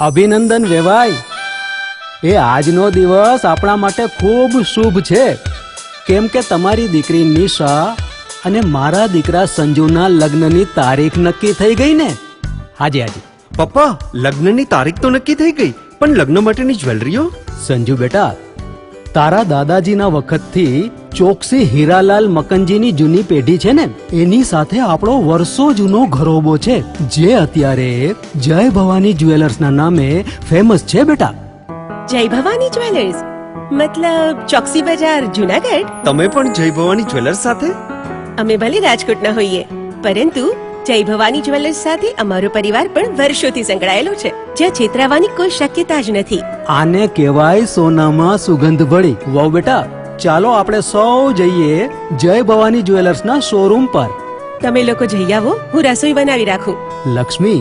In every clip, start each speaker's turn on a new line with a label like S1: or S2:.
S1: અભિનંદન વેવાઈ. એ આજનો દિવસ આપણા માટે ખૂબ શુભ છે, કેમ કે તમારી દીકરી નિશા અને મારા દીકરા સંજુના લગ્નની તારીખ નક્કી થઈ ગઈ ને. હાજી હાજી
S2: પપ્પા, લગ્નની તારીખ તો નક્કી થઈ ગઈ, પણ લગ્ન માટેની જ્વેલરીઓ?
S1: સંજુ બેટા, તારા દાદાજીના વખતથી ચોકસી હીરાલાલ મકનજીની જૂની પેઢી છે ને, એની સાથે આપણો વર્ષો જૂનો ઘરોબો છે, જે અત્યારે જય ભવાની જ્વેલર્સના નામે ફેમસ છે બેટા.
S3: જય ભવાની જ્વેલર્સ મતલબ ચોકસી બજાર જુનાગઢ?
S2: તમે પણ જય ભવાની જ્વેલર્સ સાથે?
S3: અમે ભલે રાજકોટના હોઈએ, પરંતુ જય ભવાની જ્વેલર્સ સાથે અમારો પરિવાર પણ વર્ષોથી સંકળાયેલો છે, જ્યાં છેતરાવાની કોઈ શક્યતા જ નથી.
S1: આને કહેવાય સોનામાં સુગંધ ભળી. વાવ બેટા, ચાલો આપણે સૌ જઈએ જય ભવાની જ્વેલર્સના શોરૂમ પર.
S3: તમે લોકો જઈ આવો, હું રસોઈ બનાવી રાખું.
S1: લક્ષ્મી,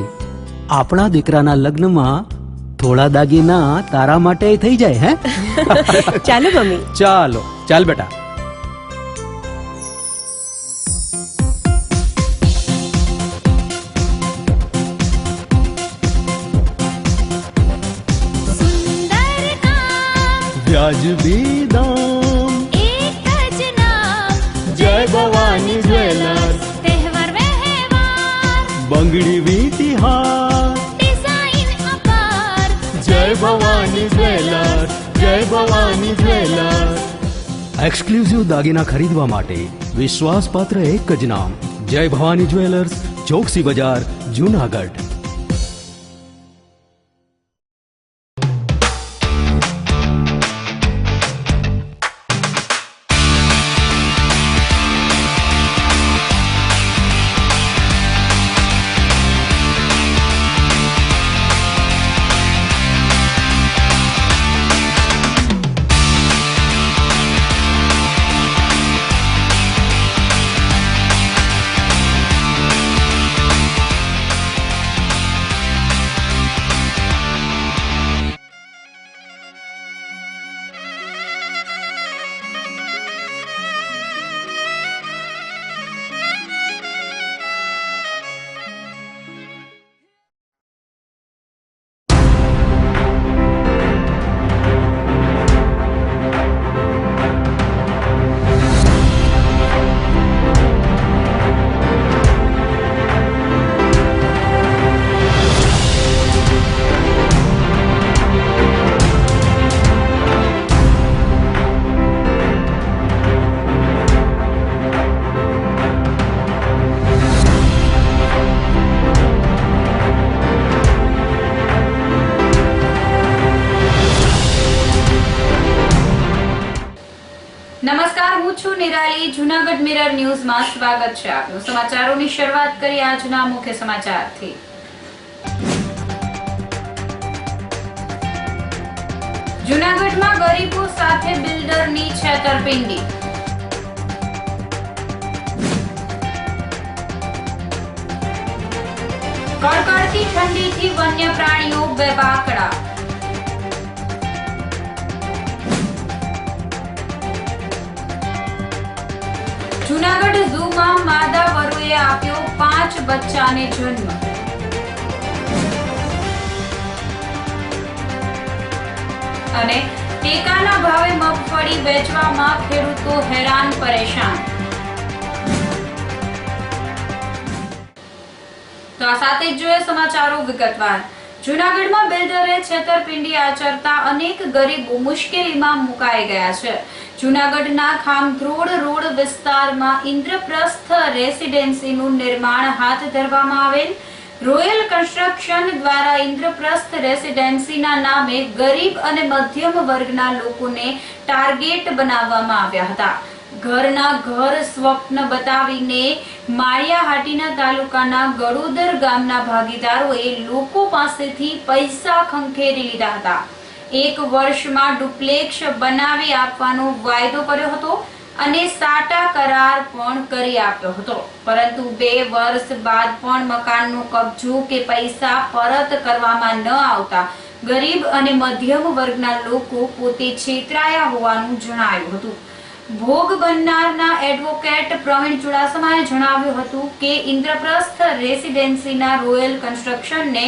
S1: આપણા દીકરાના લગ્નમાં થોડા દાગીના તારા માટે થઈ જાય. હે
S3: ચાલો મમ્મી.
S1: ચાલો ચાલ બેટા. વ્યાજબી દામ,
S4: એક જ નામ,
S1: જય ભવાની જ્વેલર્સ.
S4: તહેવાર વ્યવહાર,
S1: બંગડી વીટી હાર,
S4: ડિઝાઇન અપાર,
S1: જય ભવાની જ્વેલર્સ, જય ભવાની જ્વેલર્સ. એક્સક્લુઝિવ દાગીના ખરીદવા માટે વિશ્વાસપાત્ર એક જ નામ, જય ભવાની જ્વેલર્સ, ચોકસી બજાર, જુનાગઢ.
S5: નમસ્કાર, હું છું નિરાલી. જૂનાગઢ મિરર ન્યૂઝમાં સ્વાગત છે આપનું. સમાચારોની શરૂઆત કરી આજના મુખ્ય સમાચારથી. જૂનાગઢમાં ગરીબો સાથે બિલ્ડરની છેતરપિંડી. કડકડતી ઠંડીથી વન્ય પ્રાણીઓ બેબાકડા. જૂનાગઢ ઝૂમાં માદા વરુએ આપ્યો 5 બચ્ચાને જન્મ. અને ટેકાના ભાવે મગફળી વેચવામાં ખેડૂતો હેરાન પરેશાન. તો આ સાથે જ જોઈએ સમાચારો વિગતવાર. જૂનાગઢમાં બિલ્ડરે છેતરપિંડી આચરતા અનેક ગરીબો મુશ્કેલીમાં મુકાઈ ગયા છે. જૂનાગઢના ખામધ્રોડ રોડ વિસ્તારમાં ઇન્દ્રપ્રસ્થ રેસિડેન્સીનું નિર્માણ હાથ ધરવામાં આવેલ. રોયલ કન્સ્ટ્રક્શન દ્વારા ઇન્દ્રપ્રસ્થ રેસિડેન્સીના નામે ગરીબ અને મધ્યમ વર્ગના લોકોને ટાર્ગેટ બનાવવામાં આવ્યા હતા. ઘરના ઘર સ્વપ્ન બતાવીને માળિયાહાટીના તાલુકાના ગડોદર ગામના ભાગીદારોએ લોકો પાસેથી પૈસા ખંખેરી લીધા હતા. 1 વર્ષમાં ડુપ્લેક્સ બનાવી આપવાનો વાયદો કર્યો હતો અને સાટા કરાર પણ કરી આપ્યો હતો, પરંતુ 2 વર્ષ બાદ પણ મકાનનો કબજો કે પૈસા પરત કરવામાં ન આવતા ગરીબ અને મધ્યમ વર્ગના લોકો પોતે છેતરાયા હોવાનું જણાયું હતું. ભોગ બનનારના એડવોકેટ પ્રવીણ ચુડાસમાએ જણાવ્યું હતું કે ઇન્દ્રપ્રસ્થ રેસિડેન્સીના રોયલ કન્સ્ટ્રક્શનને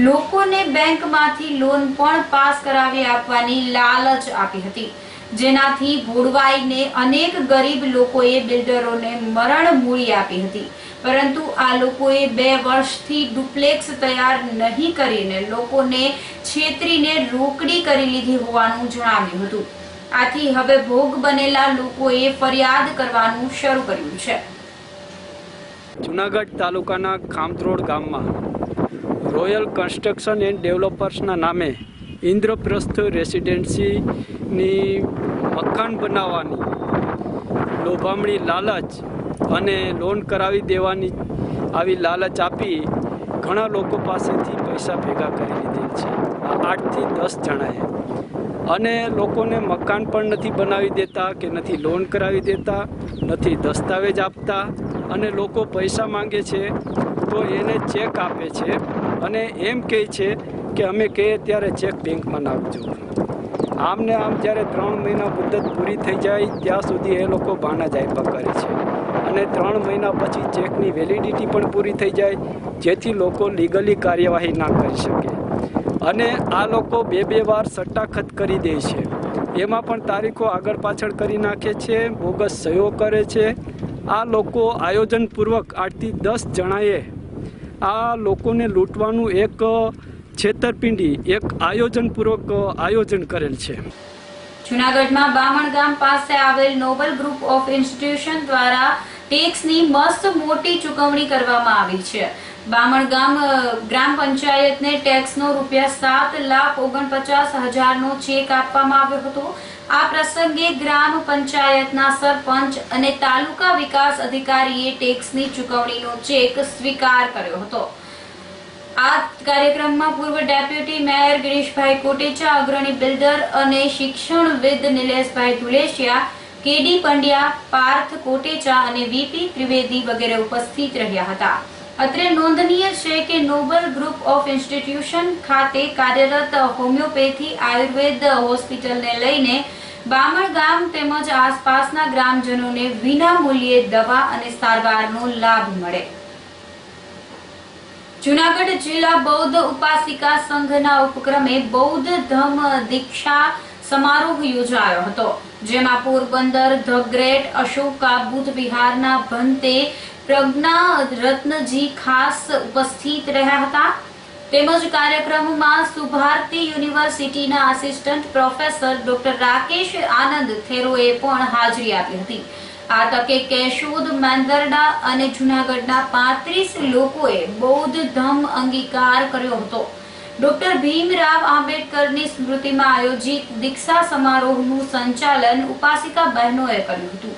S5: લોકોને બેંકમાંથી લોન પણ પાસ કરાવી આપવાની લાલચ આપી હતી, જેનાથી ભોળવાઈને અનેક ગરીબ લોકોએ બિલ્ડરોને મરણ મૂડી આપી હતી. પરંતુ આ લોકોએ 2 વર્ષથી ડુપ્લેક્સ તૈયાર નહીં કરીને લોકોને છેતરીને રોકડી કરી લીધી હોવાનું જણાવ્યું હતું. આથી હવે ભોગ બનેલા લોકોએ ફરિયાદ કરવાનું શરૂ કર્યું છે.
S6: જુનાગઢ તાલુકાના ખામત્રોડ ગામમાં રોયલ કન્સ્ટ્રક્શન એન્ડ ડેવલપર્સના નામે ઇન્દ્રપ્રસ્થ રેસિડેન્સીની મકાન બનાવવાની લોભામણી લાલચ અને લોન કરાવી દેવાની આવી લાલચ આપી ઘણા લોકો પાસેથી પૈસા ભેગા કરી લીધેલ છે. 8 થી 10 જણાએ, અને લોકોને મકાન પણ નથી બનાવી દેતા કે નથી લોન કરાવી દેતા, નથી દસ્તાવેજ આપતા, અને લોકો પૈસા માંગે છે તો એને ચેક આપે છે અને એમ કહે છે કે અમે કહીએ ત્યારે ચેક બેંકમાં નાખજો. આમને આમ જ્યારે 3 મહિના મુદત પૂરી થઈ જાય ત્યાં સુધી એ લોકો બહાના જાયપા કરે છે, અને 3 મહિના પછી ચેકની વેલિડિટી પણ પૂરી થઈ જાય, જેથી લોકો લીગલી કાર્યવાહી ના કરી શકે. અને આ લોકો 2 વાર સટ્ટાખત કરી દે છે, એમાં પણ તારીખો આગળ પાછળ કરી નાખે છે, બોગસ સહીઓ કરે છે. આ લોકો આયોજનપૂર્વક 8 થી 10 જણાએ આ લોકોને લૂંટવાનું એક છેતરપિંડી, એક આયોજનપૂર્વક આયોજન કરેલ છે.
S5: જૂનાગઢમાં બામણ ગામ પાસે આવેલ નોબલ ગ્રુપ ઓફ ઇન્સ્ટિટ્યુશન દ્વારા ટેક્સની મસ્ત મોટી ચૂકવણી કરવામાં આવી છે. બામણ ગામ ગ્રામ પંચાયતને ટેક્સનો ₹7,49,000નો ચેક આપવામાં આવ્યો હતો. આ પ્રસંગે ગ્રામ પંચાયતના સરપંચ અને તાલુકા વિકાસ અધિકારીએ ટેક્સની ચૂકવણીનો ચેક સ્વીકાર કર્યો હતો. આ કાર્યક્રમમાં પૂર્વ ડેપ્યુટી મેયર ગિરીશભાઈ કોટેચા, અગ્રણી બિલ્ડર અને શિક્ષણવિદ નિલેશભાઈ ધુલેશિયા, કેડી પંડ્યા, પાર્થ કોટેચા અને વીપી ત્રિવેદી વગેરે ઉપસ્થિત રહ્યા હતા. અત્રે નોંધનીય છે કે નોબલ ગ્રુપ ઓફ ઇન્સ્ટિટ્યુશન ખાતે કાર્યરત હોમિયોપેથી આયુર્વેદ હોસ્પિટલને લઈને બામણ ગામ તેમજ આસપાસના ગ્રામજનોને વિના મૂલ્યે દવા અને સારવારનો લાભ મળે. જૂનાગઢ જિલ્લા બૌદ્ધ ઉપાસિકા સંઘના ઉપક્રમે બૌદ્ધ ધમ્મ દીક્ષા સમારોહ યોજાયો હતો, જેમાં પોરબંદર ધ ગ્રેટ અશોકા બુદ્ધ વિહારના ભંતે પ્રજ્ઞા રત્નજી ખાસ ઉપસ્થિત રહ્યા હતા. તેમજ કાર્યક્રમમાં સુભારતી યુનિવર્સિટીના આસિસ્ટન્ટ પ્રોફેસર ડોક્ટર રાકેશ આનંદ થેરોએ પણ હાજરી આપી હતી. આ તકે કેશોદ, મેંદરડા અને જૂનાગઢના 35 લોકોએ બૌદ્ધ ધમ્મ અંગીકાર કર્યો હતો. ડોક્ટર ભીમરાવ આંબેડકરની સ્મૃતિમાં આયોજિત દીક્ષા સમારોહનું સંચાલન ઉપાસિકા બહેનોએ કર્યું હતું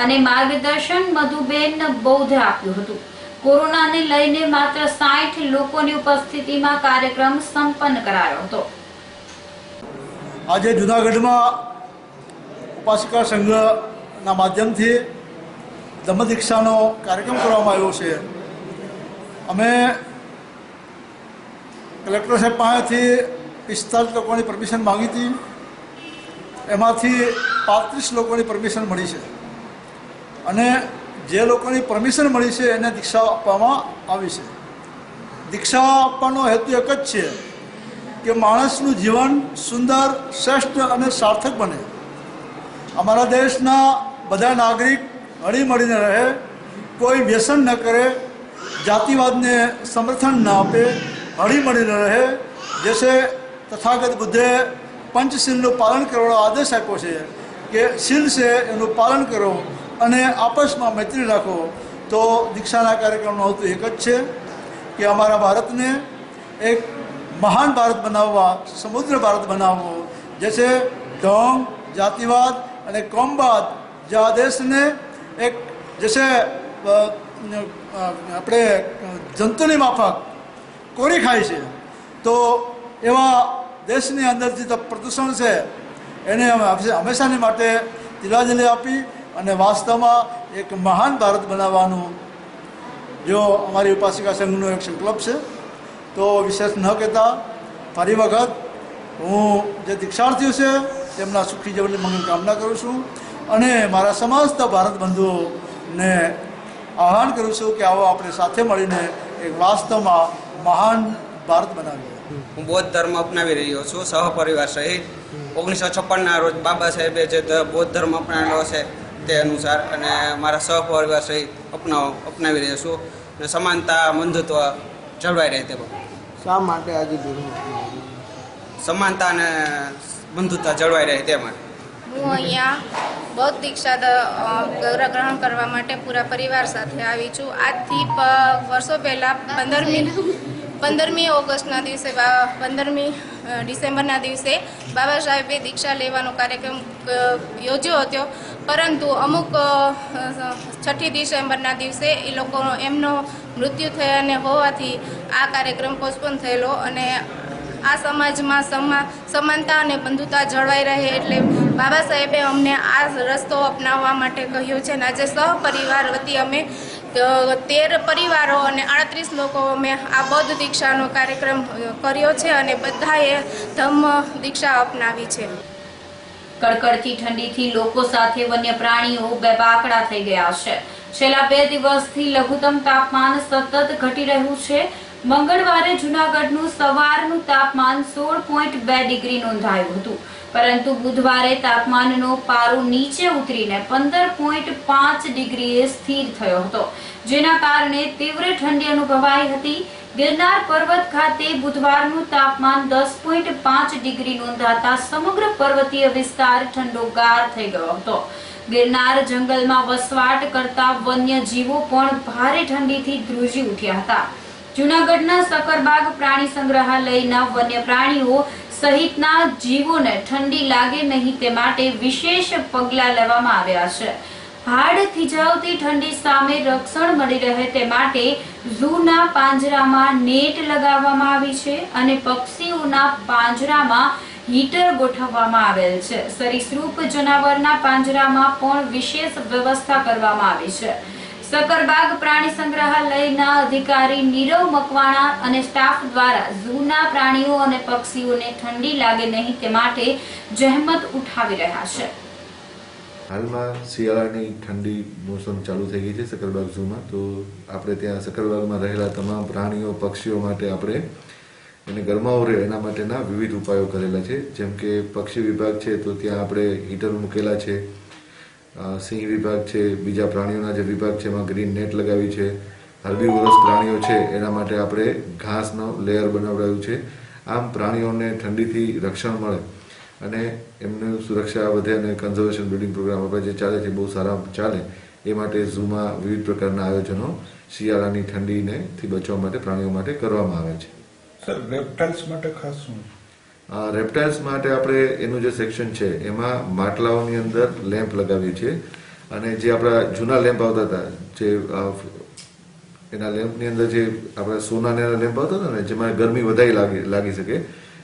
S5: અને માર્ગદર્શન મધુબેન બૌદ્ધે આપ્યું હતું. કોરોનાને લઈને માત્ર 60 લોકોની ઉપસ્થિતિમાં કાર્યક્રમ સંપન્ન કરાયો હતો.
S7: આજે જૂનાગઢમાં ઉપાસિકા સંઘના માધ્યમથી ધમ્મ દીક્ષાનો કાર્યક્રમ કરવામાં આવ્યો છે. અમે કલેક્ટર સાહેબ પાસેથી 45 લોકોની પરમિશન માંગી હતી, એમાંથી 35 લોકોની પરમિશન મળી છે, અને જે લોકોની પરમિશન મળી છે એને દીક્ષા આપવામાં આવી છે. દીક્ષા આપવાનો હેતુ એક જ છે કે માણસનું જીવન સુંદર, શ્રેષ્ઠ અને સાર્થક બને. અમારા દેશના બધા નાગરિક હળીમળીને રહે, કોઈ વ્યસન ન કરે, જાતિવાદને સમર્થન ન આપે, હળીમળીને રહે. જૈસે તથાગત બુદ્ધે પંચશીલનું પાલન કરવાનો આદેશ આપ્યો છે કે શીલ છે એનું પાલન કરો અને આપસમાં મૈત્રી રાખો. તો દીક્ષાના કાર્યક્રમનો હેતુ એક જ છે કે અમારા ભારતને એક મહાન ભારત બનાવવા, સમુદ્ર ભારત બનાવવો. જૈસે ઢોંગ, જાતિવાદ અને કોમવાદ જે આ દેશને એક જૈસે આપણે જંતુની માફક કોરી ખાય છે, તો એવા દેશની અંદર જે પ્રદૂષણ છે એને હંમેશાની માટે તિલાંજલિ આપી અને વાસ્તવમાં એક મહાન ભારત બનાવવાનું જો અમારી ઉપાસિકા સંઘનો એક સંકલ્પ છે. તો વિશેષ ન કહેતા ફરી વખત હું જે દીક્ષાર્થીઓ છે તેમના સુખી જીવનની મંગલ કામના કરું છું અને મારા સમસ્ત ભારત બંધુઓને આહ્વાન કરું છું કે આવો આપણે સાથે મળીને એક વાસ્તવમાં મહાન ભારત બનાવીએ.
S8: હું બૌદ્ધ ધર્મ અપનાવી રહ્યો છું સહપરિવાર સહિત. 1956ના રોજ બાબા સાહેબે જે બૌદ્ધ ધર્મ અપનાવેલો છે તે અનુસાર, અને મારા સહપરિવાર સહિત અપનાવી રહ્યો છું. અને સમાનતા બંધુત્વ જળવાઈ રહે તે
S9: શા માટે આજે ધર્મ
S8: સમાનતા અને બંધુત્વ જળવાઈ રહે તે માટે.
S10: હું અહીંયા બૌદ્ધ દીક્ષા ગ્રહણ કરવા માટે પૂરા પરિવાર સાથે આવી છું. આજથી વર્ષો પહેલાં 15મી ઓગસ્ટના દિવસે 15મી ડિસેમ્બરના દિવસે બાબા સાહેબે દીક્ષા લેવાનો કાર્યક્રમ યોજ્યો હતો, પરંતુ અમુક 6ઠી ડિસેમ્બરના દિવસે એ લોકો એમનો મૃત્યુ થયાને હોવાથી આ કાર્યક્રમ પોસ્ટપોન થયેલો. અને આ સમાજમાં સમાનતા અને બંધુતા જળવાઈ રહે એટલે બાબા સાહેબે અમને આ રસ્તો અપનાવવા માટે કહ્યું છે. અને આજે સહપરિવાર વતી અમે 13 પરિવારો અને 38 લોકો અમે આ બૌદ્ધ દીક્ષાનો કાર્યક્રમ કર્યો છે અને બધાએ ધમ્મ દીક્ષા અપનાવી છે.
S5: કડકડતી ઠંડીથી લોકો સાથે વન્ય પ્રાણીઓ બેબાકડા થઈ ગયા છે. છેલ્લા 2 દિવસથી લઘુત્તમ તાપમાન સતત ઘટી રહ્યું છે. મંગળવારે જૂનાગઢનું સવારનું તાપમાન 16.2 ડિગ્રી નોંધાયું હતું, પરંતુ બુધવારે તાપમાનનો પારો નીચે ઉતરીને 15.5 ડિગ્રીએ સ્થિર થયો હતો, જેના કારણે તીવ્ર ઠંડી અનુભવાઈ હતી. ગિરનાર પર્વત ખાતે બુધવારનું તાપમાન 10.5 ડિગ્રી નોંધાતા સમગ્ર પર્વતીય વિસ્તાર ઠંડોગાર થઈ ગયો હતો. ગિરનાર જંગલમાં વસવાટ કરતા વન્યજીવો પણ ભારે ઠંડીથી ધ્રુજી ઉઠ્યા હતા. જૂનાગઢના સકરબાગ પ્રાણી સંગ્રહાલયના વન્ય પ્રાણીઓ સહિતના જીવોને ઠંડી લાગે નહીં તે માટે વિશેષ પગલાં લેવામાં આવ્યા છે. હાડ થીજાવતી ઠંડી સામે રક્ષણ મળી રહે તે માટે ઝૂના પાંજરામાં નેટ લગાવવામાં આવી છે અને પક્ષીઓના પાંજરામાં હીટર ગોઠવવામાં આવેલ છે. સરીસૃપ જનાવરના પાંજરામાં પણ વિશેષ વ્યવસ્થા કરવામાં આવી છે. સકરબાગ પ્રાણી સંગ્રહાલયના અધિકારી નીરવ મકવાણા અને સ્ટાફ દ્વારા ઝૂના પ્રાણીઓ અને પક્ષીઓને ઠંડી લાગે નહીં તે માટે જહેમત ઉઠાવી રહ્યા છે.
S11: હાલમાં શિયાળાની ઠંડી મોસમ ચાલુ થઈ ગઈ છે સકરબાગ ઝૂમાં. તો આપણે ત્યાં સકરબાગમાં રહેલા તમામ પ્રાણીઓ પક્ષીઓ માટે આપણે એને ગરમાવો રહે એના માટેના વિવિધ ઉપાયો કરેલા છે. જેમ કે પક્ષી વિભાગ છે તો ત્યાં આપણે હીટર મૂકેલા છે. સિંહ વિભાગ છે, બીજા પ્રાણીઓના જે વિભાગ છે એમાં ગ્રીન નેટ લગાવી છે. હર્બીવોરસ પ્રાણીઓ છે એના માટે આપણે ઘાસનો લેયર બનાવડાવ્યું છે. આમ પ્રાણીઓને ઠંડીથી રક્ષણ મળે અને એમની સુરક્ષા વધે અને કન્ઝર્વેશન બિલ્ડિંગ પ્રોગ્રામ આપણે જે ચાલે છે બહુ સારા ચાલે એ માટે ઝૂમાં વિવિધ પ્રકારના આયોજનો શિયાળાની ઠંડીથી બચવા માટે પ્રાણીઓ માટે કરવામાં આવે છે.
S12: સર, રેપ્ટાઇલ્સ માટે ખાસ શું?
S11: રેપ્ટાઇલ્સ માટે આપણે એનું જે સેક્શન છે એમાં માટલાઓની અંદર લેમ્પ લગાવીએ છીએ. અને જે આપણા જૂના લેમ્પ આવતા હતા જે એના લેમ્પની અંદર જે આપણા સોનાના લેમ્પ આવતા હતા ને જેમાં ગરમી વધારે લાગી શકે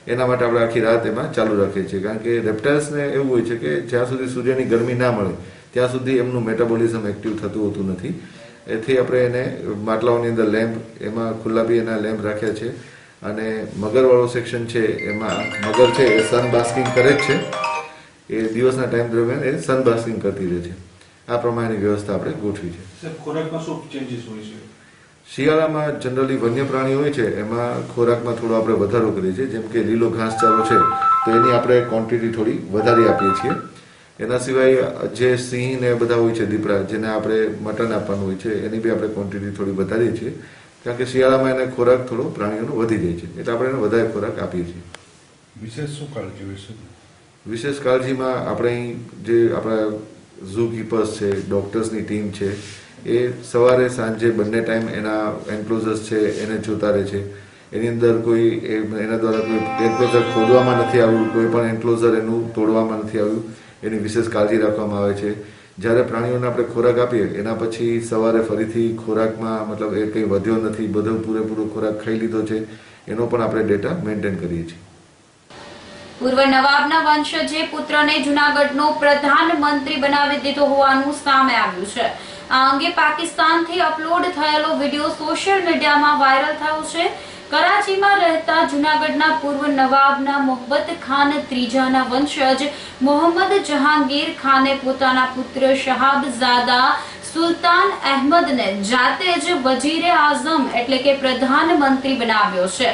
S11: એના માટે આપણે આખી રાત એમાં ચાલુ રાખીએ છીએ. કારણ કે રેપ્ટાઇલ્સને એવું હોય છે કે જ્યાં સુધી સૂર્યની ગરમી ના મળે ત્યાં સુધી એમનું મેટાબોલિઝમ એક્ટિવ થતું હોતું નથી. એથી આપણે એને માટલાઓની અંદર લેમ્પ એમાં ખુલ્લા બી એના લેમ્પ રાખ્યા છે. અને મગરવાળો સેક્શન છે એમાં મગર છે એ સન બાસ્કિંગ કરે જ છે. એ દિવસના ટાઈમ દરમિયાન એ સન બાસ્કિંગ કરતી રહે છે. આ પ્રમાણેની વ્યવસ્થા આપણે ગોઠવી છે.
S12: ખોરાકમાં શું ચેન્જીસ હોય છે?
S11: શિયાળામાં જનરલી વન્ય પ્રાણી હોય છે એમાં ખોરાકમાં થોડો આપણે વધારો કરીએ છીએ. જેમ કે લીલો ઘાસચારો છે તો એની આપણે ક્વોન્ટિટી થોડી વધારી આપીએ છીએ. એના સિવાય જે સિંહ ને બધા હોય છે દીપડા જેને આપણે મટન આપવાનું હોય છે એની બી આપણે ક્વોન્ટિટી થોડી વધારીએ છીએ. કારણ કે શિયાળામાં એને ખોરાક થોડો પ્રાણીઓનો વધી જાય છે એટલે આપણે એને વધારે ખોરાક આપીએ છીએ.
S12: વિશેષ શું કાળજી હોય છે?
S11: વિશેષ કાળજીમાં આપણે જે આપણા ઝૂ કીપર્સ છે, ડોક્ટર્સની ટીમ છે એ સવારે સાંજે બંને ટાઈમ એના એન્ક્લોઝર્સ છે એને જોતા રહે છે. એની અંદર કોઈ એના દ્વારા કોઈ એન્ક્લોઝર ખોદવામાં નથી આવ્યું, કોઈ પણ એન્ક્લોઝર એનું તોડવામાં નથી આવ્યું, એની વિશેષ કાળજી રાખવામાં આવે છે. જ્યારે પ્રાણીઓને આપણે ખોરાક આપીએ એના પછી સવારે ફરીથી ખોરાકમાં મતલબ એ કંઈ વધ્યો નથી, બધો પૂરેપૂરો ખોરાક ખાઈ લીધો છે એનો પણ આપણે ડેટા મેન્ટેન કરીએ છીએ.
S5: પૂર્વ નવાબના વંશજે પુત્રને જૂનાગઢનો પ્રધાનમંત્રી બનાવી દીધો હોવાનું સામે આવ્યું છે. આ અંગે પાકિસ્તાનથી અપલોડ થયેલો વિડીયો સોશિયલ મીડિયામાં વાયરલ થયો છે. કરાચીમાં રહેતા જૂનાગઢના પૂર્વ નવાબના મોહબ્બત ખાન ત્રીજાના વંશજ મોહમ્મદ જહાંગીર ખાને પોતાના પુત્ર શહાબઝાદા સુલતાન અહેમદને જાતે જ વજીરે આઝમ એટલે કે પ્રધાનમંત્રી બનાવ્યો છે.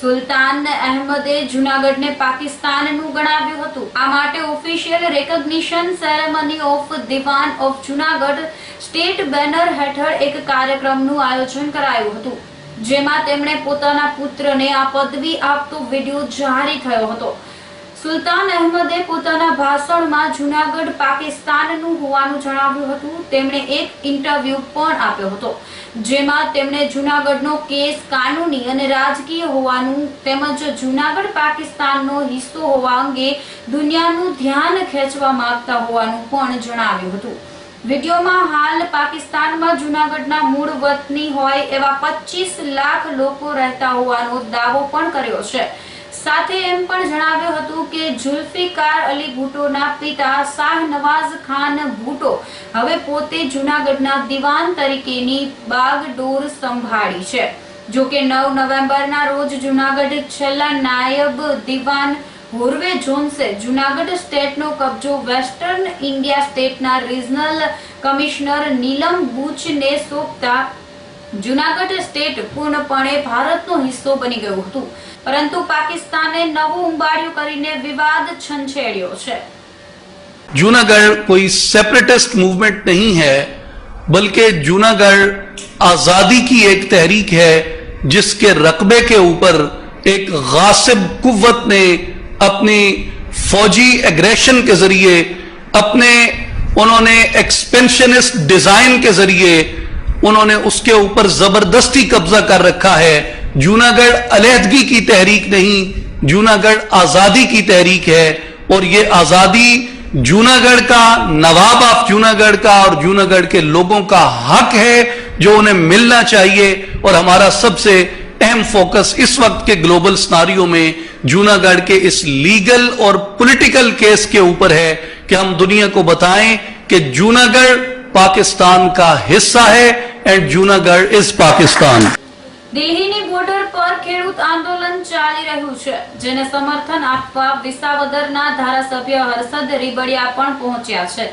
S5: સુલતાન અહેમદે જૂનાગઢને પાકિસ્તાનનું ગણાવ્યું હતું. આ માટે official recognition ceremony of Diwan of Junagadh state banner હેઠળ એક કાર્યક્રમનું આયોજન કરાયું હતું, જેમાં તેમણે પોતાના પુત્રને આ પદવી આપતો વિડિયો જાહેર થયો હતો. સુલતાન અહેમદે પોતાના ભાષણમાં જૂનાગઢ પાકિસ્તાનનું હોવાનું જણાવ્યું હતું. તેમણે એક ઇન્ટરવ્યુ પણ આપ્યો હતો, જેમાં તેમણે જૂનાગઢનો કેસ કાનૂની અને રાજકીય હોવાનું તેમજ જૂનાગઢ પાકિસ્તાનનો હિસ્સો હોવા અંગે દુનિયાનું ધ્યાન ખેંચવા માંગતા હોવાનું પણ જણાવ્યું હતું. વિડીયોમાં હાલ પાકિસ્તાનમાં જૂનાગઢના મૂળ વતની હોય એવા 25 લાખ લોકો રહેતા હોવાનો દાવો પણ કર્યો છે. સાથે એમ પણ જણાવ્યું હતું કે ઝુલ્ફિકાર અલી ભુટ્ટોના પિતા શાહનવાઝ ખાન ભુટ્ટો હવે પોતે જૂનાગઢના દિવાન તરીકેની બાગડોર સંભાળી છે. જો કે 9 નવેમ્બરના રોજ જૂનાગઢ છેલ્લા નાયબ દિવાન હોર્વે જોન્સે જૂનાગઢ સ્ટેટનો કબજો વેસ્ટર્ન ઇન્ડિયા સ્ટેટના રિજનલ કમિશનર નીલમ બુચને સોંપતા જૂનાગઢ સ્ટેટ પૂર્ણપણે ભારતનો હિસ્સો બની ગયું હતું. પરંતુ પાકિસ્તાને નવું ઉંબાડિયું કરીને વિવાદ છંછેડ્યો છે.
S13: जूनागढ़ कोई सेपरेटिस्ट मूवमेंट नहीं है, बल्कि जूनागढ़ आजादी की एक तहरीक है जिसके रकबे के ऊपर एक गासिब कुव्वत ने अपनी फौजी एग्रेशन के जरिए अपने उन्होंने एक्सपेंशनिस्ट डिजाइन के जरिए उन्होंने उसके ऊपर जबरदस्ती कब्जा कर रखा है. जूनागढ़ अलहदगी की तहरीक नहीं, जूनागढ़ आजादी की तहरीक है और ये आजादी जूनागढ़ का, नवाब ऑफ जूनागढ़ का और जूनागढ़ के लोगों का हक है जो उन्हें मिलना चाहिए. और हमारा सबसे अहम फोकस इस वक्त के ग्लोबल सिनारियो में जूनागढ़ के इस लीगल और पॉलिटिकल केस के ऊपर है कि हम दुनिया को बताएं कि जूनागढ़ पाकिस्तान का हिस्सा है एंड जूनागढ़ इज पाकिस्तान.
S5: દિલ્હીની બોર્ડર પર ખેડૂત આંદોલન ચાલી રહ્યું છે, જેને સમર્થન આપવા વિસાવદરના ધારાસભ્ય હર્ષદ રીબડિયા પણ પહોંચ્યા છે.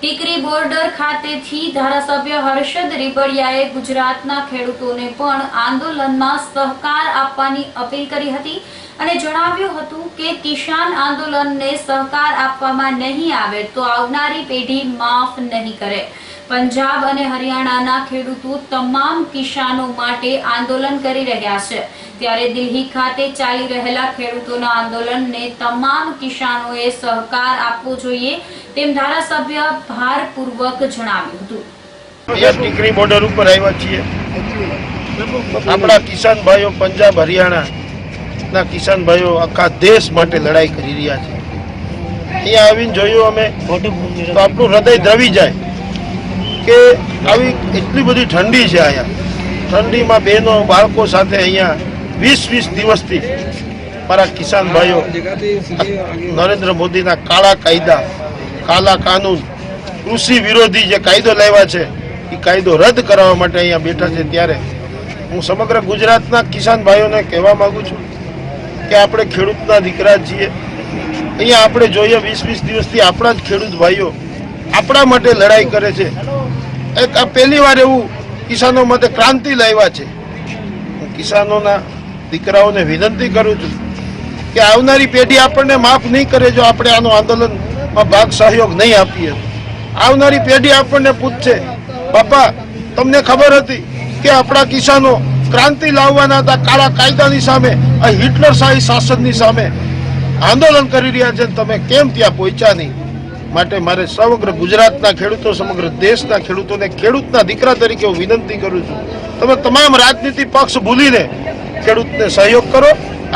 S5: ટીકરી બોર્ડર ખાતેથી ધારાસભ્ય હર્ષદ રીબડિયાએ ગુજરાતના ખેડૂતોને પણ આંદોલનમાં સહકાર આપવાની અપીલ કરી હતી અને જણાવ્યું હતું કે કિસાન આંદોલનને સહકાર આપવામાં નહીં આવે તો આવનારી પેઢી માફ નહીં કરે. પંજાબ અને હરિયાણાના ખેડૂતો તમામ કિસાનો માટે આંદોલન કરી રહ્યા છે, ત્યારે દિલ્હી ખાતે ચાલી રહેલા ખેડૂતોના આંદોલનને તમામ કિસાનોએ સહકાર આપવો જોઈએ તેમ ધારાસભ્ય ભારપૂર્વક જણાવ્યું હતું.
S14: ટીકરી બોર્ડર ઉપર આવ્યા છીએ. આપણા કિસાન ભાઈઓ પંજાબ હરિયાણાના કિસાન ભાઈઓ આખા દેશ માટે લડાઈ કરી રહ્યા છે. અહીંયા આવીને જોયું અમે તો આપણું હૃદય દ્રવી જાય કે આવી એટલી બધી ઠંડી છે. અહીંયા ઠંડીમાં બહેનો બાળકો સાથે અહીંયા 20 દિવસથી મારા કિસાન ભાઈઓ નરેન્દ્ર મોદીના કાળા કાયદા, કાલા કાનૂન, કૃષિ વિરોધી જે કાયદો લાવ્યા છે એ કાયદો રદ કરાવવા માટે અહીંયા બેઠા છે. ત્યારે હું સમગ્ર ગુજરાતના કિસાન ભાઈઓને કહેવા માંગુ છું કે આપણે ખેડૂતના દીકરા છીએ. અહીંયા આપણે જોઈએ 20 દિવસથી આપણા જ ખેડૂત ભાઈઓ આપણા માટે લડાઈ કરે છે. એક આ પહેલી વાર એવું કિસાનો માટે ક્રાંતિ લાવ્યા છે. હું કિસાનોના દીકરાઓને વિનંતી કરું છું કે આવનારી પેઢી આપણને માફ નહીં કરે જો આપણે આનો આંદોલનમાં ભાગ સહયોગ નહીં આપીએ. આવનારી પેઢી આપણને પૂછશે, બાપા તમને ખબર હતી કે આપણા કિસાનો ક્રાંતિ લાવવાના હતા કાળા કાયદાની સામે, આ હિટલરશાહી શાસનની સામે આંદોલન કરી રહ્યા છે, તમે કેમ ત્યાં પહોંચ્યા નહીં? માટે મારે સમગ્ર ગુજરાતના ખેડૂતો, સમગ્ર દેશના ખેડૂતોને ખેડૂતના દીકરા તરીકે હું વિનંતી કરું છું, તમે તમામ રાજનીતિ પક્ષ ભૂલીને ખેડૂતને સહયોગ કરો.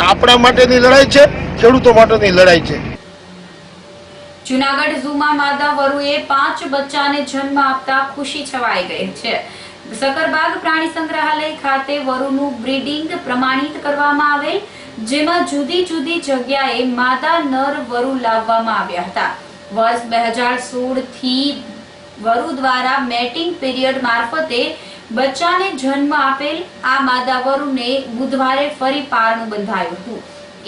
S14: આપણા માટેની લડાઈ છે, ખેડૂતો માટેની લડાઈ છે.
S5: જૂનાગઢ ઝૂમાં માદા વરુએ 5 બચ્ચાને જન્મ આપતા ખુશી છવાઈ ગઈ છે. સકરબાગ પ્રાણી સંગ્રહાલય ખાતે વરુનું બ્રીડિંગ પ્રમાણિત કરવામાં આવેલ, જેમાં જુદી જુદી જગ્યાએ માદા નર વરુ લાવવામાં આવ્યા હતા. વર્ષ 2016 થી વરુ દ્વારા મેટિંગ પીરિયડ મારફતે બચ્ચાને જન્મ આપેલ આ માદા વરુને બુધવારે ફરી પારણું બંધાયું હતું.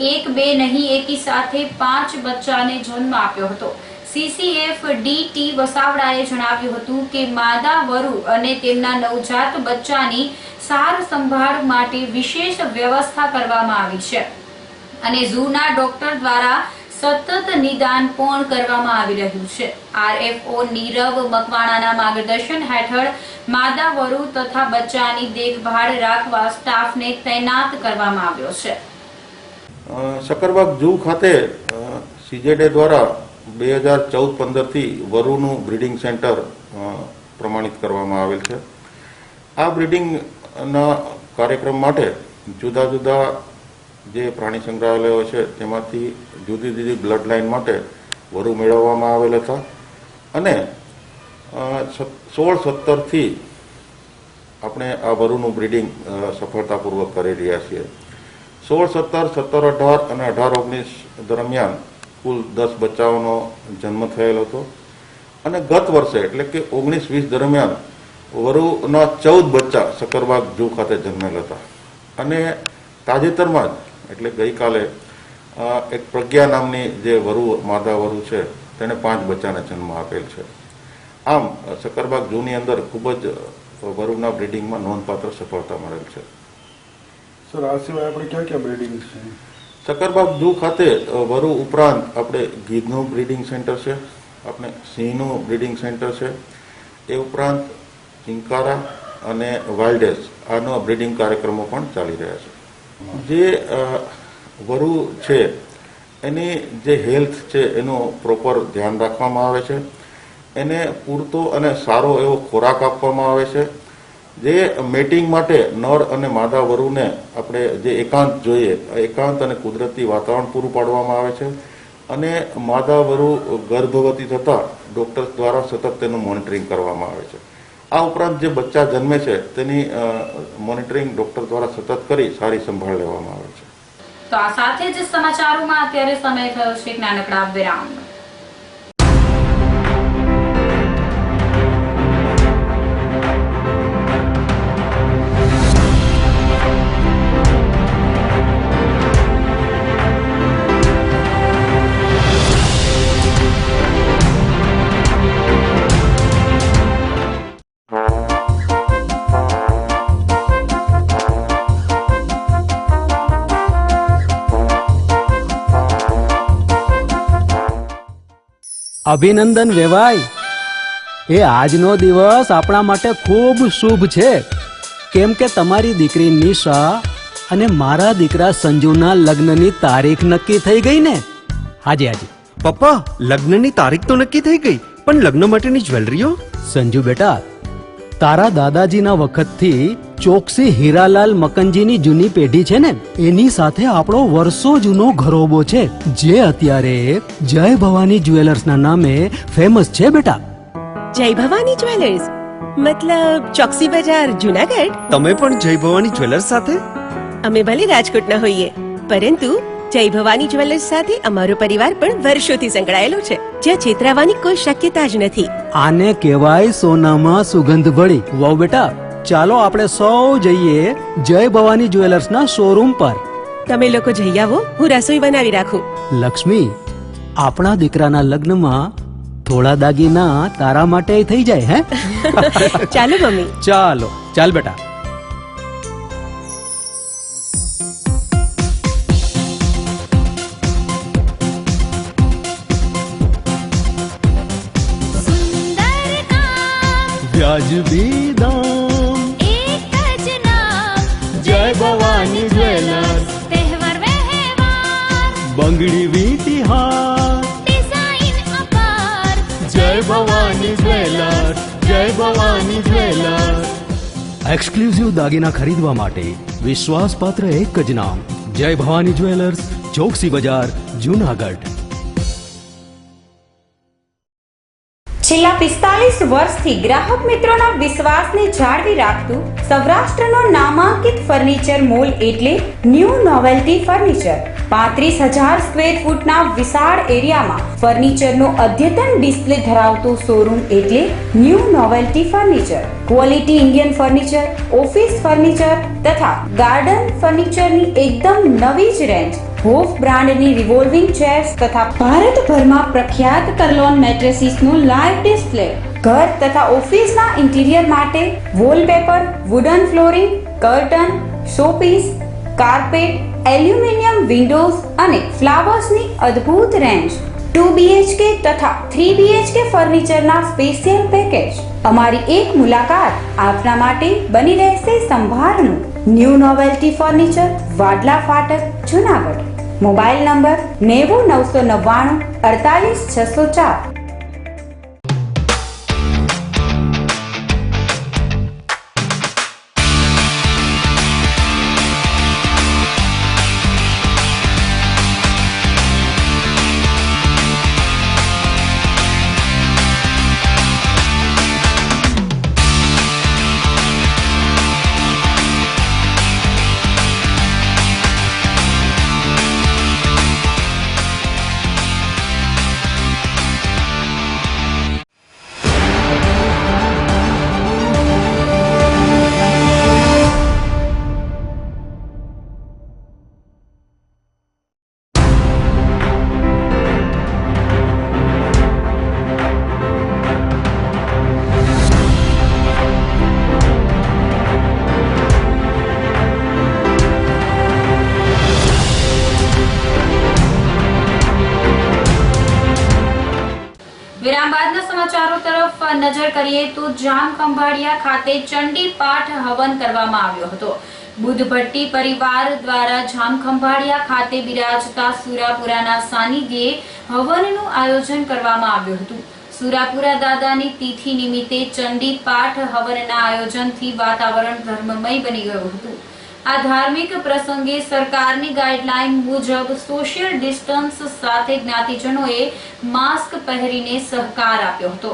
S5: 1 2 નહીં, એકી સાથે 5 બચ્ચાને જન્મ આપ્યો હતો. CCF DT વસાવડાએ જણાવ્યું હતું કે માદા વરુ અને તેમના નવજાત બચ્ચાની સાર સંભાળ માટે વિશેષ વ્યવસ્થા કરવામાં આવી છે અને ઝૂના ડોક્ટર દ્વારા સતત નિદાન પણ કરવામાં આવી રહ્યું છે. RFO નીરવ મકવાણાના માર્ગદર્શન હેઠળ માદા વરુ તથા બચ્ચાની દેખભાળ રાખવા સ્ટાફને તૈનાત કરવામાં આવ્યો છે.
S15: સકરબાગ ઝૂ ખાતે CZA દ્વારા 2014-15થી વરુનું બ્રીડિંગ સેન્ટર પ્રમાણિત કરવામાં આવેલ છે. આ બ્રીડિંગના કાર્યક્રમ માટે જુદા જુદા જે પ્રાણી સંગ્રહાલયો છે તેમાંથી જુદી જુદી બ્લડ લાઇન માટે વરુ મેળવવામાં આવેલ હતા અને 16-17થી આપણે આ વરુનું બ્રીડિંગ સફળતાપૂર્વક કરી રહ્યા છીએ. 16-17, 17-18 અને 18-19 દરમિયાન કુલ 10 બચ્ચાઓનો જન્મ થયેલ હતો અને ગત વર્ષે એટલે કે 19-20 દરમિયાન વરુના 14 બચ્ચા સકરબાગ ઝૂ ખાતે જન્મેલ હતા અને તાજેતરમાં જ એટલે ગઈકાલે એક પ્રજ્ઞા નામની જે વરુ માદા વરુ છે તેણે 5 બચ્ચાને જન્મ આપેલ છે. આમ સકરબાગ ઝૂની અંદર ખૂબ જ વરુના બ્રીડિંગમાં નોંધપાત્ર સફળતા મળેલ છે.
S12: સર, આ સિવાય આપણે ક્યાં ક્યાં બ્રીડિંગ છે?
S15: સકરબાગ ઝૂ ખાતે વરુ ઉપરાંત આપણે ગીધનું બ્રીડિંગ સેન્ટર છે, આપણે સિંહનું બ્રીડિંગ સેન્ટર છે, એ ઉપરાંત ચિંકારા અને વાઇલ્ડેસ આનો બ્રીડિંગ કાર્યક્રમો પણ ચાલી રહ્યા છે. જે વરુ છે એની જે હેલ્થ છે એનું પ્રોપર ધ્યાન રાખવામાં આવે છે, એને પૂરતો અને સારો એવો ખોરાક આપવામાં આવે છે. જે મેટિંગ માટે નર અને માદા વરુને આપણે જે એકાંત જોઈએ, એકાંત અને કુદરતી વાતાવરણ પૂરું પાડવામાં આવે છે અને માદા વરુ ગર્ભવતી થતાં ડોક્ટર દ્વારા સતત તેનું મોનિટરિંગ કરવામાં આવે છે. આ ઉપરાંત જે બચ્ચા જન્મે છે તેની મોનિટરિંગ ડોક્ટર દ્વારા સતત કરી સારી સંભાળ લેવામાં આવે છે.
S5: તો આ સાથે જ સમાચારોમાં અત્યારે સમય થયો છે એક નાનકડા વિરામનો.
S1: અભિનંદન વેવાઈ, એ આજનો દિવસ આપણા માટે ખૂબ શુભ છે કેમ કે તમારી દીકરી નિશા અને મારા દીકરા સંજુના લગ્નની તારીખ નક્કી થઈ ગઈ ને. હાજી હાજી
S2: પપ્પા, લગ્નની તારીખ તો નક્કી થઈ ગઈ, પણ લગ્ન માટેની જ્વેલરીઓ?
S1: સંજુ બેટા, તારા દાદાજીના વખતથી ચોકસી હીરાલાલ મકનજીની જૂની પેઢી છે ને એની સાથે આપણો વર્ષો જૂનો ઘરોબો છે જે અત્યારે જય ભવાની જ્વેલર્સના નામે ફેમસ છે બેટા.
S3: જય ભવાની જ્વેલર્સ મતલબ ચોકસી બજાર જુનાગઢ?
S2: તમે પણ જય ભવાની જ્વેલર્સ સાથે?
S3: અમે ભલે રાજકોટના હોઈએ પરંતુ જય ભવાની જ્વેલર્સ સાથે અમારો પરિવાર પણ વર્ષોથી સંકળાયેલો છે, જ્યાં છેતરાવાની કોઈ શક્યતા જ નથી.
S1: આને કહેવાય સોનામાં સુગંધ ભળી. વાવ બેટા, ચાલો આપણે સૌ જઈએ જય ભવાની જ્વેલર્સના શોરૂમ પર.
S3: તમે લોકો જઈ આવો, હું રસોઈ બનાવી રાખું.
S1: લક્ષ્મી, આપણા દીકરાના લગ્નમાં થોડા દાગીના તારા માટે થઈ જાય હે?
S3: ચાલો મમ્મી.
S1: ચાલો ચાલ બેટા. વ્યાજબી દામ,
S4: एक જ नाम
S1: જય ભવાની જ્વેલર્સ.
S4: तहेवार व्यवहार
S1: બંગડી વીટી હાર,
S4: डिजाइन अपार
S1: જય ભવાની જ્વેલર્સ, જય ભવાની જ્વેલર્સ. એક્સક્લુઝિવ દાગીના ખરીદવા માટે વિશ્વાસપાત્ર એક જ નામ, જય ભવાની જ્વેલર્સ, ચોકસી બજાર, જુનાગઢ.
S16: છેલ્લા 45 વર્ષથી ગ્રાહક મિત્રોના વિશ્વાસને જાળવી રાખતું સૌરાષ્ટ્રનો નામાંકિત ફર્નિચર મોલ એટલે ન્યૂ નોવેલ્ટી ફર્નિચર. 35,000 સ્ક્વેર ફૂટના વિશાળ એરિયામાં ફર્નિચરનો અદ્યતન ડિસ્પ્લે ધરાવતું શોરૂમ એટલે new novelty furniture. Quality Indian furniture, office furniture તથા ગાર્ડન ફર્નિચરની એકદમ નવી જ રેન્જ, હોફ બ્રાન્ડની રિવોલ્વિંગ ચેર્સ તથા ભારતભરમાં પ્રખ્યાત કરલોન મેટ્રેસીસનું લાઈવ ડિસ્પ્લે, ઘર તથા ઓફિસના ઇન્ટિરિયર માટે wallpaper, wooden flooring, curtain, showpiece, carpet, aluminium Windows અને ફ્લાવર્સની અદ્ભુત રેન્જ, 2 BHK તથા 3 BHK ફર્નિચરના સ્પેશિયલ પેકેજ. અમારી એક મુલાકાત આપના માટે બની રહેશે સંભારનું. ન્યૂ નોવેલ્ટી ફર્નિચર, વાડલા ફાટક, જુનાગઢ. Mobile number 90 999 48 604.
S5: વિરામ બાદના સમાચારો તરફ નજર કરીએ તો જામ ખંભાળિયા ખાતે ચંડી પાઠ હવન કરવામાં આવ્યો હતો. બુદ્ધભટ્ટી પરિવાર દ્વારા જામ ખંભાળિયા ખાતે બિરાજતા સુરાપુરાના સાનિધ્યે હવનનું આયોજન કરવામાં આવ્યું હતું. સુરાપુરા દાદાની તિથિ નિમિત્તે ચંડી પાઠ હવનના આયોજનથી વાતાવરણ ધર્મમય બની ગયું હતું. આ ધાર્મિક પ્રસંગે સરકારની ગાઈડલાઈન મુજબ સોશિયલ ડિસ્ટન્સ સાથે જ્ઞાતિજનોએ માસ્ક પહેરીને સહકાર આપ્યો હતો.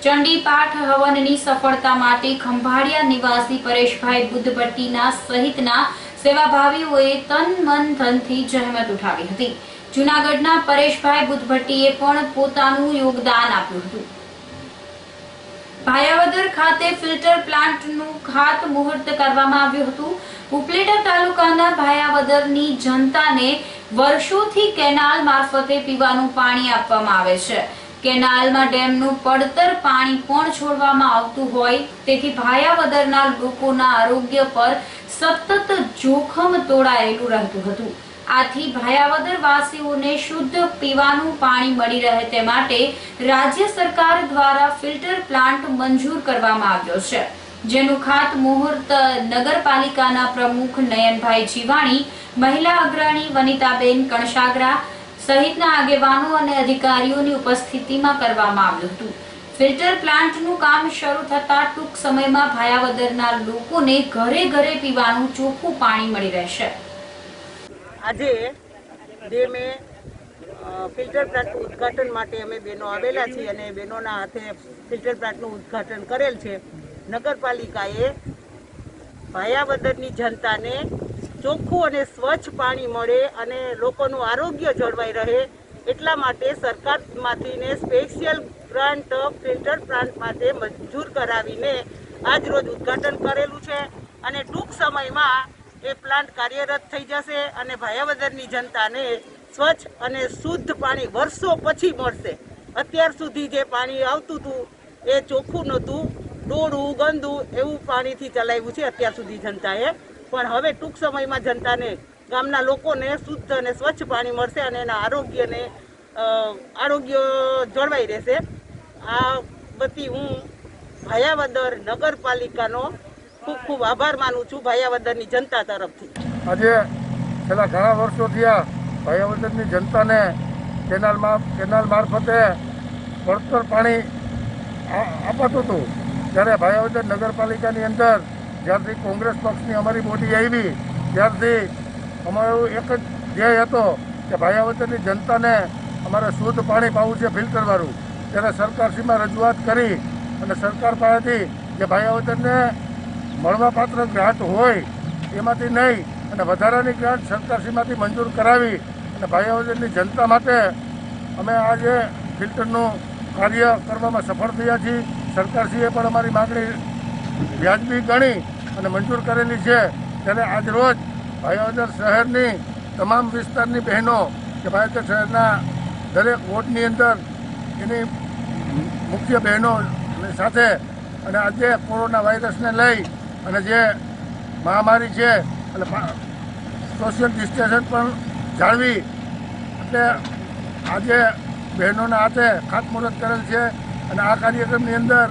S5: ચંડી પાઠ હવનની સફળતા માટે ખંભાળિયા નિવાસી પરેશભાઈ બુદ્ધભટ્ટીના સહિતના સેવાભાવીઓએ તન મન ધનથી જહેમત ઉઠાવી હતી. જૂનાગઢના પરેશભાઈ બુદ્ધભટ્ટીએ પણ પોતાનું યોગદાન આપ્યું હતું. ભાયાવદર ખાતે ફિલ્ટર પ્લાન્ટનું ખાતમુહૂર્ત કરવામાં આવ્યું હતું. ઉપલેટા તાલુકાના ભાયાવદરની જનતાને વર્ષોથી કેનાલ મારફતે પીવાનું પાણી આપવામાં આવે છે. કેનાલમાં ડેમનું પડતર પાણી પણ છોડવામાં આવતું હોય તેથી ભાયાવદરના લોકોના આરોગ્ય પર સતત જોખમ તોડાયેલું રહેતું હતું. આથી ભાયાવદર વાસીઓને શુદ્ધ પીવાનું પાણી મળી રહે તે માટે રાજ્ય સરકાર દ્વારા ફિલ્ટર પ્લાન્ટ મંજૂર કરવામાં આવ્યો છે, જેનું ખાતમુહૂર્ત નગરપાલિકાના પ્રમુખ નયનભાઈ જીવાણી, મહિલા અગ્રણી વનિતાબેન કણસાગરા સહિતના આગેવાનો અને અધિકારીઓની ઉપસ્થિતિમાં કરવામાં આવ્યું હતું. ફિલ્ટર પ્લાન્ટનું કામ શરૂ થતા ટૂંક સમયમાં ભાયાવદરના લોકોને ઘરે ઘરે પીવાનું ચોખ્ખું પાણી મળી રહેશે.
S17: આજે ડેમે ફિલ્ટર પ્લાન્ટનું ઉદ્ઘાટન માટે અમે બહેનો આવેલા છીએ અને બહેનોના હાથે ફિલ્ટર પ્લાન્ટનું ઉદ્ઘાટન કરેલ છે. નગરપાલિકાએ ભાયાવદરની જનતાને ચોખ્ખું અને સ્વચ્છ પાણી મળે અને લોકોનું આરોગ્ય જળવાઈ રહે એટલા માટે સરકારમાંથી સ્પેશિયલ ગ્રાન્ટ ફિલ્ટર પ્લાન્ટ માટે મંજૂર કરાવીને આજ રોજ ઉદ્ઘાટન કરેલું છે અને ટૂંક સમયમાં એ પ્લાન્ટ કાર્યરત થઈ જશે અને ભાયાવદરની જનતાને સ્વચ્છ અને શુદ્ધ પાણી વર્ષો પછી મળશે. અત્યાર સુધી જે પાણી આવતું હતું એ ચોખ્ખું નહોતું, ડોળું ગંદુ એવું પાણીથી ચલાવ્યું છે અત્યાર સુધી જનતાએ, પણ હવે ટૂંક સમયમાં જનતાને ગામના લોકોને શુદ્ધ અને સ્વચ્છ પાણી મળશે અને એના આરોગ્ય જળવાઈ રહેશે. આ બધી હું ભાયાવદર નગરપાલિકાનો ખૂબ ખૂબ આભાર માનું છું ભાયાવદરની જનતા તરફથી.
S12: આજે છેલ્લા ઘણા વર્ષોથી આ ભાયાવદરની જનતાને કેનાલ મારફતે પડતર પાણી અપાતું હતું. જ્યારે ભાયાવદર નગરપાલિકાની અંદર જ્યારથી કોંગ્રેસ પક્ષની અમારી બોડી આવી ત્યારથી અમારો એક જ ધ્યેય હતો કે ભાયાવદરની જનતાને અમારે શુદ્ધ પાણી પાવું છે ફિલ્ટરવાળું. ત્યારે સરકારશ્રીમાં રજૂઆત કરી અને સરકાર પાસેથી જે ભાયાવદરને મળવાપાત્ર ગ્રાન્ટ હોય એમાંથી નહીં અને વધારાની ગ્રાન્ટ સરકારશ્રીમાંથી મંજૂર કરાવી અને ભાયાવદરની જનતા માટે અમે આજે ફિલ્ટરનું કાર્ય કરવામાં સફળ થયા છીએ. સરકારશ્રીએ પણ અમારી માગણી વ્યાજબી ગણી અને મંજૂર કરેલી છે ત્યારે આજ રોજ ભાયાવદર શહેરની તમામ વિસ્તારની બહેનો કે ભાયાવદર શહેરના દરેક વોર્ડની અંદર એની મુખ્ય બહેનો સાથે અને આજે કોરોના વાયરસને લઈ અને જે મહામારી છે એટલે સોશિયલ ડિસ્ટન્સ પણ જાળવી એટલે આજે બહેનોના હાથે ખાતમુહૂર્ત કરેલ છે અને આ કાર્યક્રમની અંદર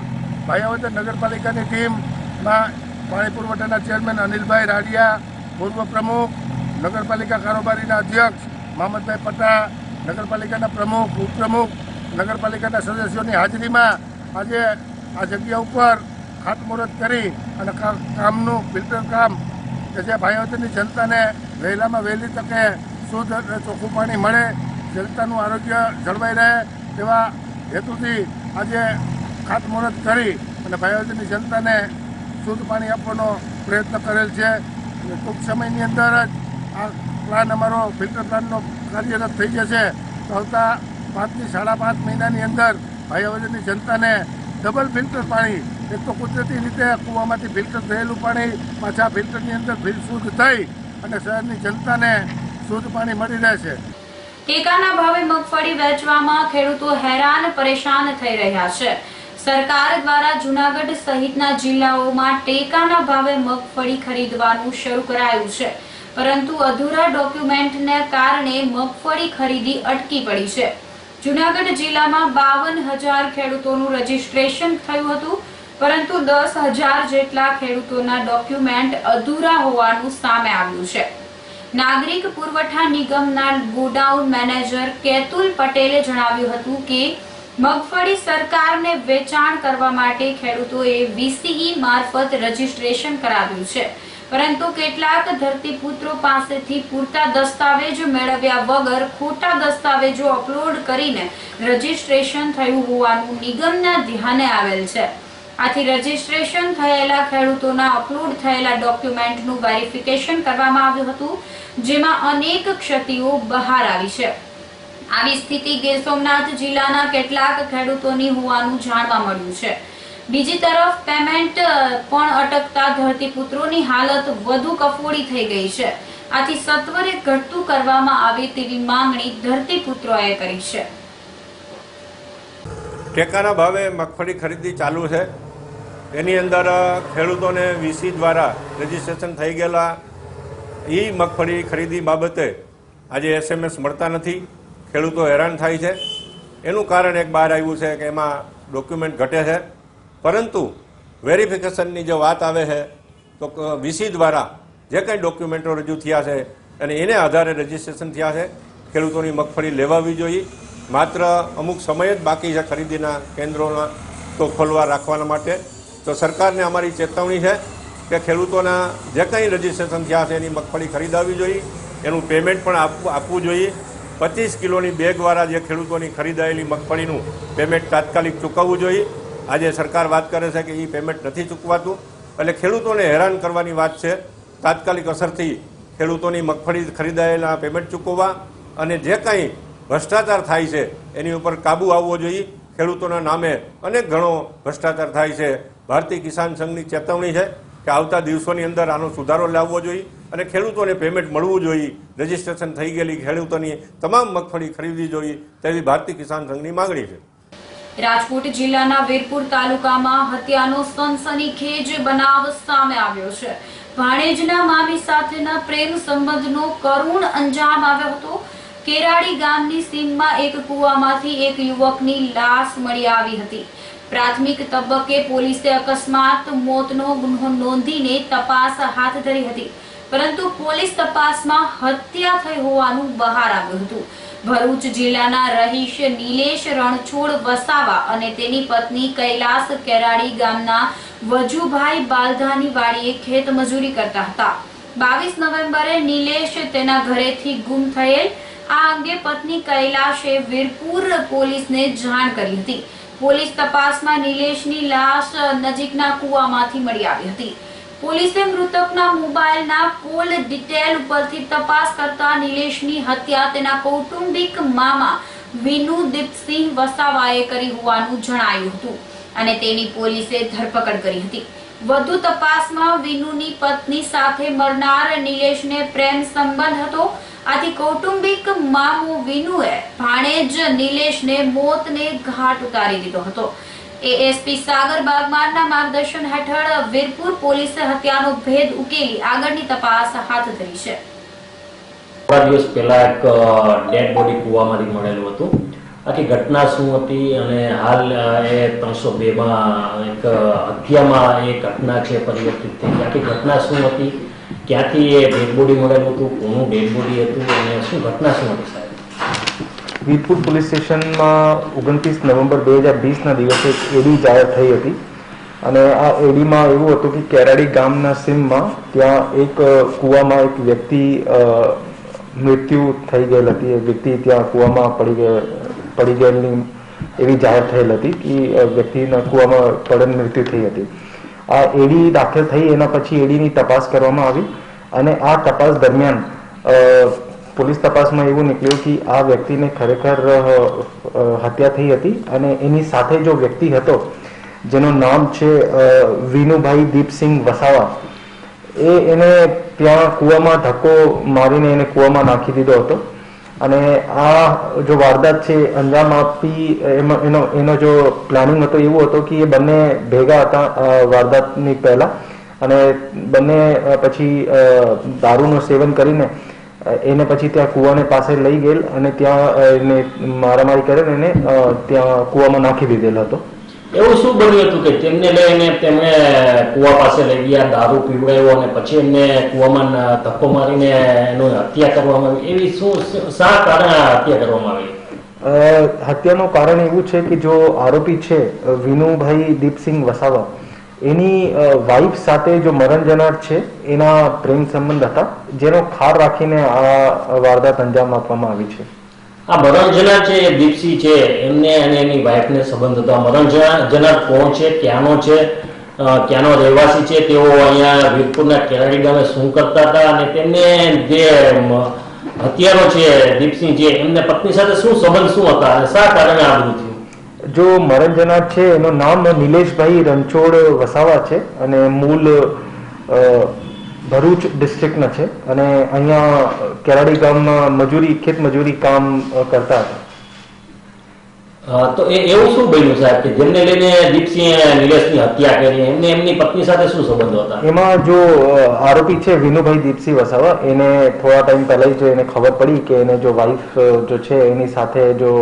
S12: ભાયાવદર નગરપાલિકાની ટીમમાં પાણી પુરવઠાના ચેરમેન અનિલભાઈ રાડિયા, પૂર્વ પ્રમુખ, નગરપાલિકા કારોબારીના અધ્યક્ષ મહમદભાઈ પટા, નગરપાલિકાના પ્રમુખ, ઉપપ્રમુખ, નગરપાલિકાના સદસ્યોની હાજરીમાં આજે આ જગ્યા ઉપર ખાતમુહૂર્ત કરી અને કામનું ફિલ્ટર કામ કે જે ભાયાવદરની જનતાને વહેલામાં વહેલી તકે શુદ્ધ અને ચોખ્ખું પાણી મળે, જનતાનું આરોગ્ય જળવાઈ રહે તેવા હેતુથી આજે ખાતમુહૂર્ત કરી અને ભાયાવદરની જનતાને શુદ્ધ પાણી આપવાનો પ્રયત્ન કરેલ છે. ટૂંક સમયની અંદર જ આ પ્લાન અમારો ફિલ્ટર પ્લાનનો કાર્યરત થઈ જશે તો આવતા 5 થી 5.5 મહિનાની અંદર ભાયાવદરની જનતાને ડબલ ફિલ્ટર પાણી, એક તો કુદરતી રીતે કૂવામાંથી ફિલ્ટર થયેલું પાણી પાછા ફિલ્ટરની અંદર શુદ્ધ થઈ અને શહેરની જનતાને શુદ્ધ પાણી મળી રહેશે.
S5: ટેકાના ભાવે મગફળી વેચવામાં ખેડૂતો હેરાન પરેશાન થઈ રહ્યા છે. સરકાર દ્વારા જૂનાગઢ સહિતના જિલ્લાઓમાં ટેકાના ભાવે મગફળી ખરીદવાનું શરૂ કરાયું છે, પરંતુ અધૂરા ડોક્યુમેન્ટને કારણે મગફળી ખરીદી અટકી પડી છે. જૂનાગઢ જિલ્લામાં 52,000 ખેડૂતોનું રજીસ્ટ્રેશન થયું હતું, પરંતુ 10,000 જેટલા ખેડૂતોના ડોક્યુમેન્ટ અધૂરા હોવાનું સામે આવ્યું છે. નાગરિક પુરવઠા નિગમના ગોડાઉન મેનેજર કેતુલ પટેલે જણાવ્યું હતું કે મગફળી સરકારને વેચાણ કરવા માટે ખેડૂતોએ VCE મારફત રજીસ્ટ્રેશન કરાવ્યું છે, પરંતુ કેટલાક ધરતીપુત્રો પાસેથી પૂરતા દસ્તાવેજો મેળવ્યા વગર ખોટા દસ્તાવેજો અપલોડ કરીને રજીસ્ટ્રેશન થયું હોવાનું નિગમના ધ્યાને આવેલ છે. આથી રજીસ્ટ્રેશન થયેલા ખેડૂતોના અપલોડ થયેલા ડોક્યુમેન્ટનું વેરિફિકેશન કરવામાં આવ્યું હતું, જેમાં અનેક ક્ષતિઓ બહાર આવી છે. આવી સ્થિતિ ગીર સોમનાથ જિલ્લાના કેટલાક ખેડૂતોની હોવાનું જાણવા મળ્યું છે. બીજી તરફ પેમેન્ટ પણ અટકતા ધરતીપુત્રોની હાલત વધુ કફોડી થઈ ગઈ છે. આથી સત્વરે ઘટતું કરવામાં આવે તેવી માંગણી ધરતીપુત્રોએ કરી છે.
S18: ટેકાના ભાવે મગફળી ખરીદી ચાલુ છે. એની અંદર ખેડૂતોને VC દ્વારા રજીસ્ટ્રેશન થઈ ગયેલા મગફળી ખરીદી બાબતે આજે SMS મળતા નથી. ખેડૂતો હેરાન થાય છે. એનું કારણ એક બહાર આવ્યું છે કે એમાં ડોક્યુમેન્ટ ઘટે છે, પરંતુ વેરિફિકેશનની જે વાત આવે છે તો VC દ્વારા જે કંઈ ડોક્યુમેન્ટો રજૂ થયા છે અને એને આધારે રજીસ્ટ્રેશન થયા છે. ખેડૂતોની મગફળી લેવાવી જોઈએ. માત્ર અમુક સમય જ બાકી છે ખરીદીના કેન્દ્રોના તો ખોલવા રાખવાના માટે. તો સરકારને અમારી ચેતવણી છે કે ખેડૂતોના જે કંઈ રજીસ્ટ્રેશન થયા છે એની મગફળી ખરીદાવી જોઈએ, એનું પેમેન્ટ પણ આપવું જોઈએ. 25 કિલોની બેગવાળા જે ખેડૂતોની ખરીદાયેલી મગફળીનું પેમેન્ટ તાત્કાલિક ચૂકવવું જોઈએ. આજે સરકાર વાત કરે છે કે એ પેમેન્ટ નથી ચૂકવાતું, એટલે ખેડૂતોને હેરાન કરવાની વાત છે. તાત્કાલિક અસરથી ખેડૂતોની મગફળી ખરીદાયેલા પેમેન્ટ ચૂકવવા અને જે કંઈ ભ્રષ્ટાચાર થાય છે એની ઉપર કાબૂ આવવો જોઈએ. ખેડૂતોના નામે અનેક ઘણો ભ્રષ્ટાચાર થાય છે. ભારતીય કિસાન સંઘની ચેતવણી છે કે આવતા દિવસોની અંદર આનો સુધારો લાવવો જોઈએ અને ખેડૂતોને પેમેન્ટ મળવું જોઈએ. રજીસ્ટ્રેશન થઈ ગયેલી ખેડૂતોની તમામ મગફળી ખરીદવી જોઈએ તેવી ભારતીય કિસાન સંઘની માંગણી છે.
S5: રાજકોટ જિલ્લાના વીરપુર તાલુકામાં હત્યાનો સનસનીખેજ બનાવ સામે આવ્યો છે. ભાણેજના મામી સાથેના પ્રેમ સંબંધનો કરુણ અંજામ આવ્યો હતો. કેરાડી ગામની સીમમાં એક કૂવામાંથી એક યુવકની લાશ મળી આવી હતી. પ્રાથમિક તબક્કે પોલીસે અકસ્માત મોતનો ગુનો નોંધીને તપાસ હાથ ધરી હતી, પરંતુ પોલીસ તપાસમાં હત્યા થઈ હોવાનું બહાર આવ્યું હતું. ભરૂચ જિલ્લાના રહીશ નિલેશ રણછોડ વસાવા અને તેની પત્ની કૈલાસ કેરાડી ગામના વજુભાઈ બાલધાની વાડીએ ખેત મજૂરી કરતા હતા. 22 નવેમ્બરે નિલેશ તેના ઘરેથી ગુમ થયેલ. આ અંગે પત્ની કૈલાશે વીરપુર પોલીસને જાણ કરી હતી. પોલીસ તપાસમાં નિલેશની લાશ નજીકના કૂવામાંથી મળી આવી હતી. પોલીસે મૃતકના મોબાઈલના કોલ ડિટેલ ઉપરથી તપાસ કરતા નિલેશની હત્યા તેના કૌટુંબિક મામા વિનુદીપસિંહ વસાવાએ કરી હોવાનું જણાયું હતું અને તેની પોલીસે ધરપકડ કરી હતી. વધુ તપાસમાં વિનુની પત્ની સાથે મરનાર નિલેશને પ્રેમ સંબંધ હતો. આથી કૌટુંબિક મામો વિનુએ ભાણેજ નિલેશને મોતને ઘાટ ઉતારી દીધો હતો. એએસપી સાગર બાગમારના માર્ગદર્શન હેઠળ વીરપુર પોલીસે હત્યાનો ભેદ ઉકેલી આગળની તપાસ હાથ ધરી છે.
S19: થોડા દિવસ પહેલા એક ડેડ બોડી કૂવામાંથી મળેલું હતું. આખી ઘટના શું હતી અને હાલ એ 302માં એક હત્યામાં એ ઘટના છે પરિવર્તિત થઈ. આખી ઘટના શું હતી, ક્યાંથી એ ડેડ બોડી મળેલું હતું, કોનું ડેડ બોડી હતું અને શું ઘટના શું હતી સાહેબ?
S20: વીરપુર પોલીસ સ્ટેશનમાં 29 નવેમ્બર 2020ના દિવસે એક એડી જાહેર થઈ હતી અને આ એડીમાં એવું હતું કે કેરાડી ગામના સીમમાં ત્યાં એક કૂવામાં એક વ્યક્તિ મૃત્યુ થઈ ગયેલ હતી. એ વ્યક્તિ ત્યાં કૂવામાં પડી ગયેલી એવી જાહેર થયેલ હતી કે વ્યક્તિના કૂવામાં પડેલ મૃત્યુ થઈ હતી. આ એડી દાખલ થઈ એના પછી એડીની તપાસ કરવામાં આવી અને આ તપાસ દરમિયાન પોલીસ તપાસમાં એવું નીકળ્યું કે આ વ્યક્તિને ખરેખર હત્યા થઈ હતી અને એની સાથે જો વ્યક્તિ હતો જેનું નામ છે વિનુભાઈ દીપસિંહ વસાવા, એને ત્યાં કૂવામાં ધક્કો મારીને એને કૂવામાં નાખી દીધો હતો અને આ જો વારદાત છે અંજામ આપી એનો જો પ્લાનિંગ હતો એવું હતો કે એ બંને ભેગા હતા વારદાતની પહેલા અને બંને પછી દારૂનું સેવન કરીને એને પછી ત્યાં કૂવાને પાસે લઈ ગયેલ અને ત્યાં એને મારામારી કરીને એને ત્યાં કૂવામાં નાખી દીધેલો હતો.
S19: એવું શું બન્યું હતું કે તેમને લઈને તેમને કૂવા પાસે લઈ ગયા, દારૂ પીવડાવ્યો અને પછી એમને કૂવામાં ધક્કો મારીને એનું હત્યા કરવામાં આવી? એવી શું શા કારણે હત્યા કરવામાં આવી?
S20: હત્યાનું કારણ એવું છે કે જો આરોપી છે વિનુભાઈ દીપસિંહ વસાવા, એની વાઇફ સાથે જો મરણ જનાર છે એના પ્રેમ સંબંધ હતા જેનો ખાર રાખીને આ વારદાત અંજામ આપવામાં આવી છે.
S19: આ મરણ જનાર છે એ દીપસિંહ છે, એમને અને એની વાઇફને સંબંધ હતો. આ મરણ જનાર કોણ છે, ક્યાંનો છે, ક્યાંનો રહેવાસી છે, તેઓ અહીંયા વીરપુરના કેરાડી ગામે શું કરતા હતા અને તેમને જે હત્યારો છે દીપસિંહ છે એમને પત્ની સાથે શું સંબંધ શું હતા અને શા કારણે આ બધું થયું?
S20: જો મરણ જનાર છે એનું નામ નિલેશભાઈ રણછોડ વસાવા છે અને મૂળ ભરૂચ ડિસ્ટ્રિક્ટના છે અને અહીંયા કેરાડી ગામમાં ખેત મજૂરી કામ કરતા હતા.
S19: તો એવું શું બન્યું સાહેબ કે જેમને લઈને દીપસિંહ નિલેશની હત્યા કરી? એમની પત્ની સાથે શું સંબંધો હતા?
S20: એમાં જો આરોપી છે વિનુભાઈ દીપસિંહ વસાવા, એને થોડા ટાઈમ પહેલા જો એને ખબર પડી કે એને જો વાઇફ જો છે એની સાથે જો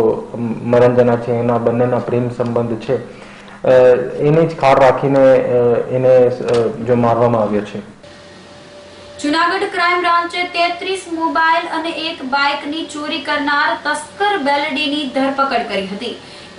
S20: મરણ જનાર છે એના બંનેના પ્રેમ સંબંધ છે, એને જ ખાર રાખીને એને જો મારવામાં આવ્યો છે.
S5: જુનાગઢ ક્રાઇમ બ્રાન્ચે 33 મોબાઈલ અને એક બાઇકની ચોરી કરનાર તસ્કર બેલડીની ધરપકડ કરી હતી.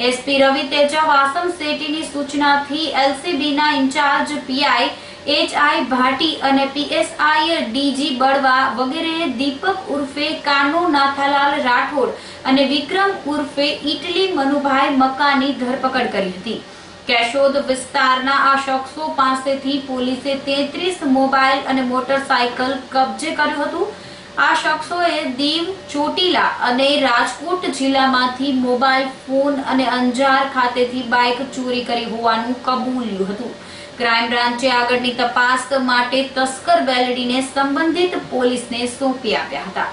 S5: એસપી રવિ તેજા વાસમ શેટ્ટીની સૂચનાથી એલસીબીના ઇન્ચાર્જ પીઆઈ એચઆઈ ભાટી અને પીએસઆઈ ડીજી બળવા વગેરેએ દીપક ઉર્ફે કાનો નાથાલાલ રાઠોડ અને વિક્રમ ઉર્ફે ઇટલી મનુભાઈ મકાની ધરપકડ કરી હતી. કેશોદ વિસ્તારના આ શખ્સો પાસેથી પોલીસે 33 મોબાઈલ અને મોટરસાયકલ કબજે કર્યું હતું. આ શખ્સોએ દીવ, ચોટીલા અને રાજકોટ જિલ્લામાંથી મોબાઈલ ફોન અને અંજાર ખાતેથી બાઇક ચોરી કરી હોવાનું કબૂલ્યું હતું. ક્રાઇમ બ્રાન્ચે આગળની તપાસ માટે તસ્કર બેલડીને સંબંધિત પોલીસને સોંપી આપ્યા હતા.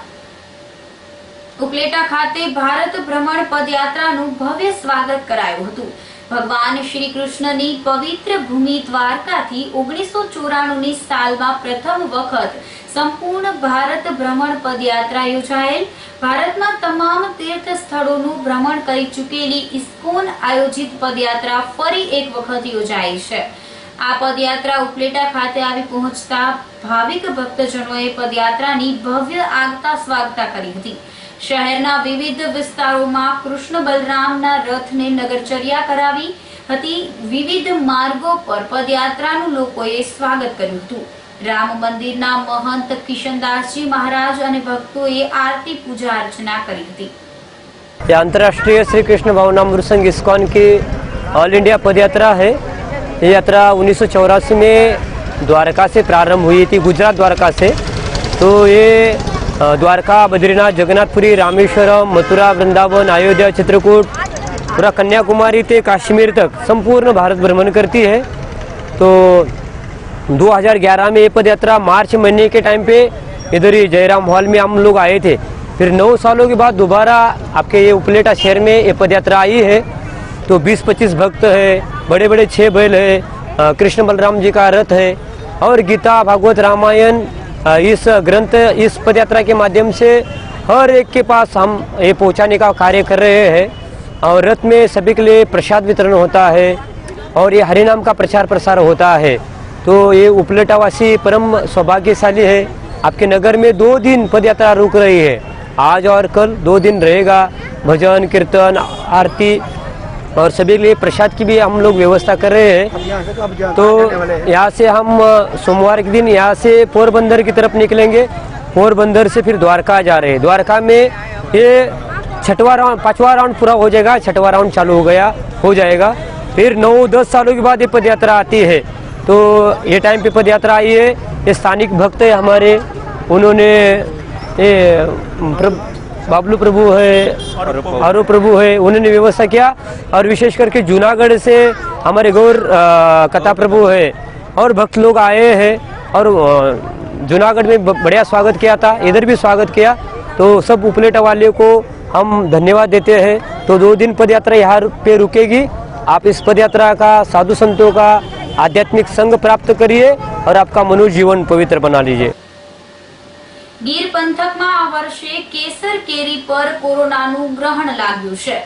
S5: ઉપલેટા ખાતે ભારત ભ્રમણ પદયાત્રાનું ભવ્ય સ્વાગત કરાયું હતું. ભગવાન શ્રી કૃષ્ણની પવિત્ર ભૂમિ દ્વારકાથી 1994ની સાલમાં પ્રથમ વખત સંપૂર્ણ ભારત ભ્રમણ પદયાત્રા યોજાયેલ. ભારતમાં તમામ તીર્થ સ્થળોનું ભ્રમણ કરી ચૂકેલી ઇસ્કોન આયોજિત પદયાત્રા ફરી એક વખત યોજાઈ છે. આ પદયાત્રા ઉપલેટા ખાતે આવી પહોંચતા ભાવિક ભક્તજનોએ પદયાત્રાની ભવ્ય આગતા સ્વાગતા કરી હતી. શહેરના વિવિધ વિસ્તારોમાં કૃષ્ણ બલરામના રથને નગરચર્યા કરાવી હતી. વિવિધ માર્ગો પર પદયાત્રાનું લોકોએ સ્વાગત કર્યું હતું. રામ મંદિરના મહંત કિશનદાસજી મહારાજ અને ભક્તોએ આરતી પૂજા अर्चना કરી હતી.
S21: ये अंतर्राष्ट्रीय श्री कृष्ण भावनामृत संघ इस्कॉन की ऑल इंडिया पद यात्रा है। ये यात्रा 1984 में द्वारका से प्रारंभ हुई थी, गुजरात द्वारका से। तो ये द्वारका, बद्रीनाथ, जगन्नाथपुरी, रामेश्वरम, मथुरा, वृंदावन, अयोध्या, चित्रकूट, पूरा कन्याकुमारी से कश्मीर तक संपूर्ण भारत भ्रमण करती है। तो 2011 में ये पद यात्रा मार्च महीने के टाइम पे इधर ही जयराम हॉल में हम लोग आए थे। फिर 9 सालों के बाद दोबारा आपके ये उपलेटा शहर में ये पद यात्रा आई है। तो 20-25 भक्त है, बड़े बड़े 6 बैल है, कृष्ण बलराम जी का रथ है और गीता भागवत रामायण इस ग्रंथ इस पद यात्रा के माध्यम से हर एक के पास हम ये पहुंचाने का कार्य कर रहे हैं। और रथ में सभी के लिए प्रसाद वितरण होता है और ये हरिनाम का प्रचार प्रसार होता है। तो ये उपलेटावासी परम सौभाग्यशाली है। आपके नगर में 2 दिन पद यात्रा रुक रही है, आज और कल 2 दिन रहेगा। भजन कीर्तन आरती और सभी के लिए प्रसाद की भी हम लोग व्यवस्था कर रहे हैं। तो यहाँ से हम सोमवार के दिन यहाँ से पोरबंदर की तरफ निकलेंगे, पोरबंदर से फिर द्वारका जा रहे हैं। द्वारका में ये 6वां राउंड 5वां राउंड पूरा हो जाएगा, 6वां राउंड चालू हो जाएगा। फिर 9-10 सालों के बाद ये पद यात्रा आती है। तो ये टाइम पे पद यात्रा आई है। ये स्थानिक भक्त है हमारे, उन्होंने ये बाबलू प्रभु है, आरो प्रभु है, उन्होंने व्यवस्था किया। और विशेष करके जूनागढ़ से हमारे गौर कथा प्रभु है और भक्त लोग आए हैं और जूनागढ़ में बढ़िया स्वागत किया था, इधर भी स्वागत किया। तो सब उपलेटा वाले को हम धन्यवाद देते हैं। तो 2 दिन पद यात्रा यहाँ पे रुकेगी। आप इस पद यात्रा का साधु संतों का आध्यात्मिक संग प्राप्त करिए और आपका मनुष्य जीवन पवित्र बना लीजिए।
S5: ગીર પંથકમાં આ વર્ષે કેસર કેરી પર કોરોનાનું ગ્રહણ લાગ્યું છે।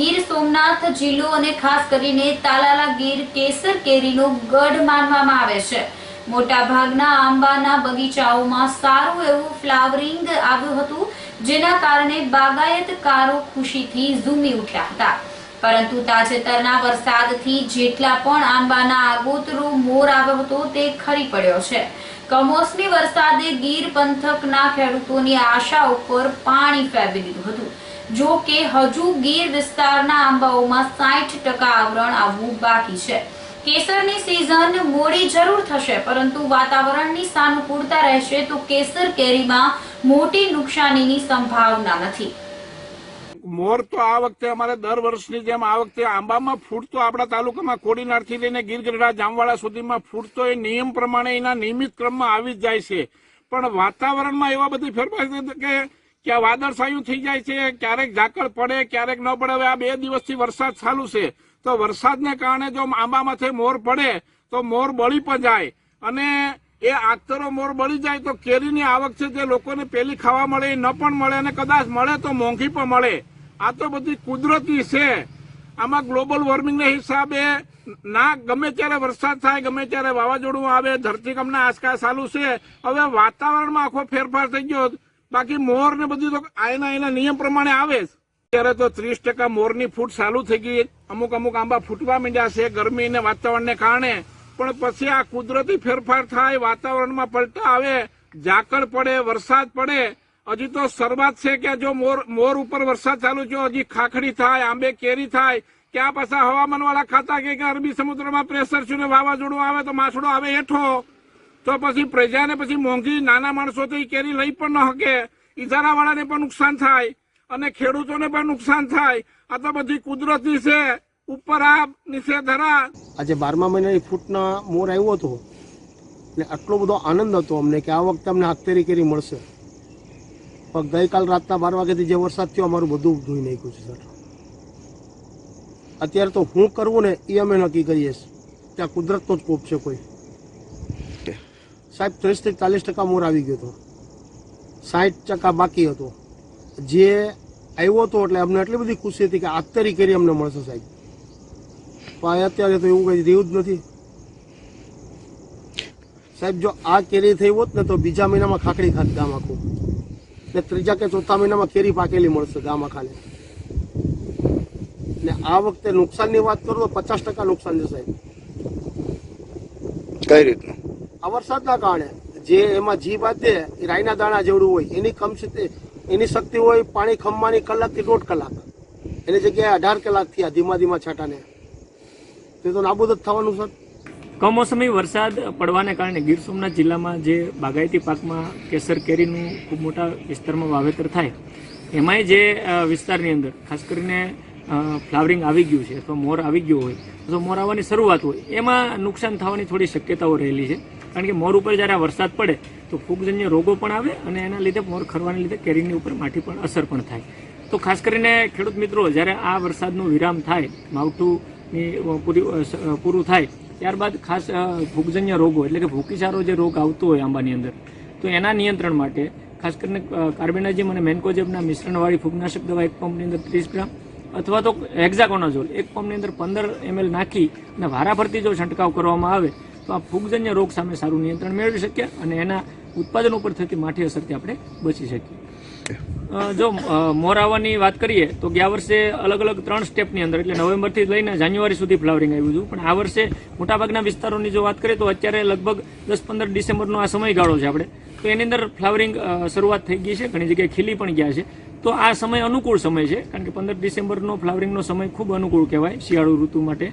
S5: ગીર સોમનાથ જિલ્લો અને ખાસ કરીને તાલાલા ગીર કેસર કેરીનો ગઢ માનવામાં આવે છે। મોટા ભાગના આંબાના બગીચાઓમાં સારું એવું ફ્લાવરિંગ આવ્યું હતું, જેના કારણે બાગાયતકારો ખુશીથી ઝૂમી ઉઠ્યા હતા। પરંતુ તાજેતરના વરસાદથી જેટલા પણ આંબાના આગોતરો મોર આવ્યો હતો તે ખરી પડ્યો છે। કમોસમી વરસાદે ગીર પંથકના ખેડૂતોની આશા ઉપર પાણી ફેરવી દીધું હતું। જો કે હજુ ગીર વિસ્તારના આંબાઓમાં 60% આવરણ આવવું બાકી છે। કેસરની સિઝન મોડી જરૂર થશે, પરંતુ વાતાવરણની સાનુકૂળતા રહેશે તો કેસર કેરીમાં મોટી નુકસાનીની સંભાવના નથી।
S12: મોર તો આ વખતે અમારે દર વર્ષની જેમ આ વખતે આંબામાં ફૂટતો આપણા તાલુકામાં કોડીનારથી લઈને ગીરગઢડા જામવાડા સુધીમાં ફૂટતો એ નિયમ પ્રમાણે એના નિયમિત ક્રમમાં આવી જ જાય છે। પણ વાતાવરણમાં એવા બધી ફેરફાર કે ક્યાં વાદળછાયું થઈ જાય છે, ક્યારેક ઝાકળ પડે, ક્યારેક ન પડે। હવે આ 2 દિવસથી વરસાદ ચાલુ છે, તો વરસાદને કારણે જો આંબામાંથી મોર પડે તો મોર બળી પણ જાય અને એ આગતરો મોર બળી જાય તો કેરીની આવક છે જે લોકોને પેલી ખાવા મળે એ ન પણ મળે અને કદાચ મળે તો મોંઘી પણ મળે। આ તો બધી કુદરતી છે। આમાં ગ્લોબલ વોર્મિંગના હિસાબે ના ગમે ત્યારે વરસાદ થાય, ગમે ત્યારે વાવાઝોડું આવે, ધરતીકંપના આંચકા ચાલુ છે। હવે વાતાવરણમાં આખો ફેરફાર થઈ ગયો, બાકી મોર ને બધું તો એના નિયમ પ્રમાણે આવે। ત્યારે તો 30% મોરની ફૂટ ચાલુ થઈ ગઈ। અમુક આંબા ફૂટવા માંડ્યા છે ગરમી ને વાતાવરણને કારણે। પણ પછી આ કુદરતી ફેરફાર થાય, વાતાવરણમાં પલટા આવે, ઝાકળ પડે, વરસાદ પડે। હજી તો શરૂઆત છે કે જો મોર ઉપર વરસાદ ચાલુ થયો, હજી ખાખડી થાય, આંબે કેરી થાય, ક્યાં પાછા હવામાન વાળા ખાતા કે અરબી સમુદ્રમાં પ્રેશર છે ને વાવાઝોડું આવે તો માછડો આવે હેઠો, તો પછી પ્રજાને પછી મોંઘી નાના માણસો તો એ કેરી લઈ પણ ન શકે, ઇજારા વાળાને પણ નુકસાન થાય અને ખેડૂતોને પણ નુકસાન થાય। આ તો બધી કુદરતી છે। ઉપર આ નીચે ધરા।
S9: આજે 12મા મહિનાની ફૂટના મોર આવ્યો હતો એટલે આટલો બધો આનંદ હતો અમને કે આ વખતે અમને હાથેરી કેરી મળશે। પણ ગઈકાલ રાતના 12 વાગ્યાથી જે વરસાદ થયો અમારું બધું ધોઈ નાખ્યું છે સર। અત્યારે તો શું કરવું ને એ અમે નક્કી કરીએ છીએ। ત્યાં કુદરતનો જ કોપ છે કોઈ। સાહેબ 30-40% મોર આવી ગયો હતો, 60% બાકી હતો। જે આવ્યો હતો એટલે અમને એટલી બધી ખુશી હતી કે આતરી કેરી અમને મળશે સાહેબ। પણ અત્યારે તો એવું કંઈ રહ્યું જ નથી સાહેબ। જો આ કેરી થઈ હોત ને તો બીજા મહિનામાં ખાખડી ખાત ગામ આખું, ને 3જા કે 4થા મહિનામાં કેરી પાકેલી મળશે ગામ આખાને। ને આ વખતે નુકસાનની વાત કરું તો 50% નુકસાન છે સાહેબ।
S6: કઈ રીતનું?
S9: આ વરસાદના કારણે જે એમાં જી બાંધે એ રાઈના દાણા જેવડું હોય, એની શક્તિ હોય પાણી ખમવાની કલાકથી 1.5 કલાક, એની જગ્યાએ 18 કલાક થયા ધીમા છાંટાને। તે તો નાબૂદ જ થવાનું સર।
S22: કમોસમી વરસાદ પડવાને કારણે ગીર સોમનાથ જિલ્લામાં જે બાગાયતી પાકમાં કેસર કેરીનું ખૂબ મોટા વિસ્તારમાં વાવેતર થાય, એમાંય જે વિસ્તારની અંદર ખાસ કરીને ફ્લાવરિંગ આવી ગયું છે અથવા મોર આવી ગયો હોય અથવા મોર આવવાની શરૂઆત હોય, એમાં નુકસાન થવાની થોડી શક્યતાઓ રહેલી છે। કારણ કે મોર ઉપર જ્યારે આ વરસાદ પડે તો ફૂગજન્ય રોગો પણ આવે અને એના લીધે મોર ખરવાને લીધે કેરીની ઉપર માઠી પણ અસર પણ થાય. તો ખાસ કરીને ખેડૂત મિત્રો જ્યારે આ વરસાદનો વિરામ થાય, માવઠુંની પૂરું થાય ત્યારબાદ ખાસ ફૂગજન્ય રોગો એટલે કે ભૂકીસારો જે રોગ આવતો હોય આંબાની અંદર, તો એના નિયંત્રણ માટે ખાસ કરીને કાર્બેન્ડાઝિમ અને મેન્કોજેબના મિશ્રણવાળી ફૂગનાશક દવા એક પંપની અંદર 30 ગ્રામ અથવા તો હેક્ઝાકોનાઝોલ એક પંપની અંદર 15 ml નાખી અને વારાફરતી જો છંટકાવ કરવામાં આવે તો આ ફૂગજન્ય રોગ સામે સારું નિયંત્રણ મેળવી શકીએ અને એના ઉત્પાદન ઉપર થતી માઠી અસરથી આપણે બચી શકીએ. જો મોર આવવાની વાત કરીએ તો ગયા વર્ષે અલગ અલગ 3 સ્ટેપની અંદર એટલે નવેમ્બરથી લઈને જાન્યુઆરી સુધી ફ્લાવરિંગ આવ્યું હતું, પણ આ વર્ષે મોટાભાગના વિસ્તારોની જો વાત કરીએ તો અત્યારે લગભગ 10-15 ડિસેમ્બરનો આ સમયગાળો છે આપણે, તો એની અંદર ફ્લાવરિંગ શરૂઆત થઈ ગઈ છે, ઘણી જગ્યાએ ખીલી પણ ગયા છે. તો આ સમય અનુકૂળ સમય છે, કારણ કે 15 ડિસેમ્બરનો ફ્લાવરિંગનો સમય ખૂબ અનુકૂળ કહેવાય શિયાળુ ઋતુ માટે.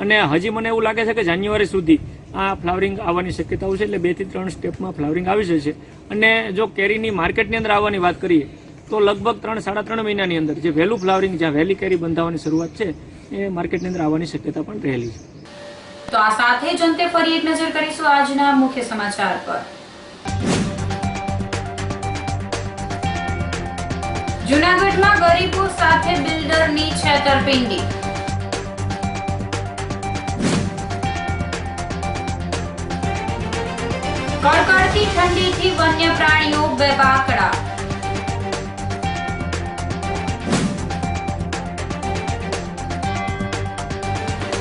S22: અને હજી મને એવું લાગે છે કે જાન્યુઆરી સુધી આ ફ્લાવરિંગ આવવાની શક્યતાઓ છે, એટલે 2 થી 3 સ્ટેપમાં ફ્લાવરિંગ આવી જશે. અને જો કેરીની માર્કેટની અંદર આવવાની વાત કરીએ તો લગભગ 3-3.5 મહિનાની અંદર જે વહેલું ફ્લાવરિંગ, જ્યાં વહેલી કેરી બંધાવવાની શરૂઆત છે, એ માર્કેટની અંદર આવવાની શક્યતા પણ રહેલી છે.
S5: તો આ સાથે જ અંતે ફરી એક નજર કરીશું આજના મુખ્ય સમાચાર પર. જૂનાગઢમાં ગરીબો સાથે બિલ્ડરની છેતરપિંડી. કડકડતી ઠંડીથી વન્ય પ્રાણીઓ બેબાકડા.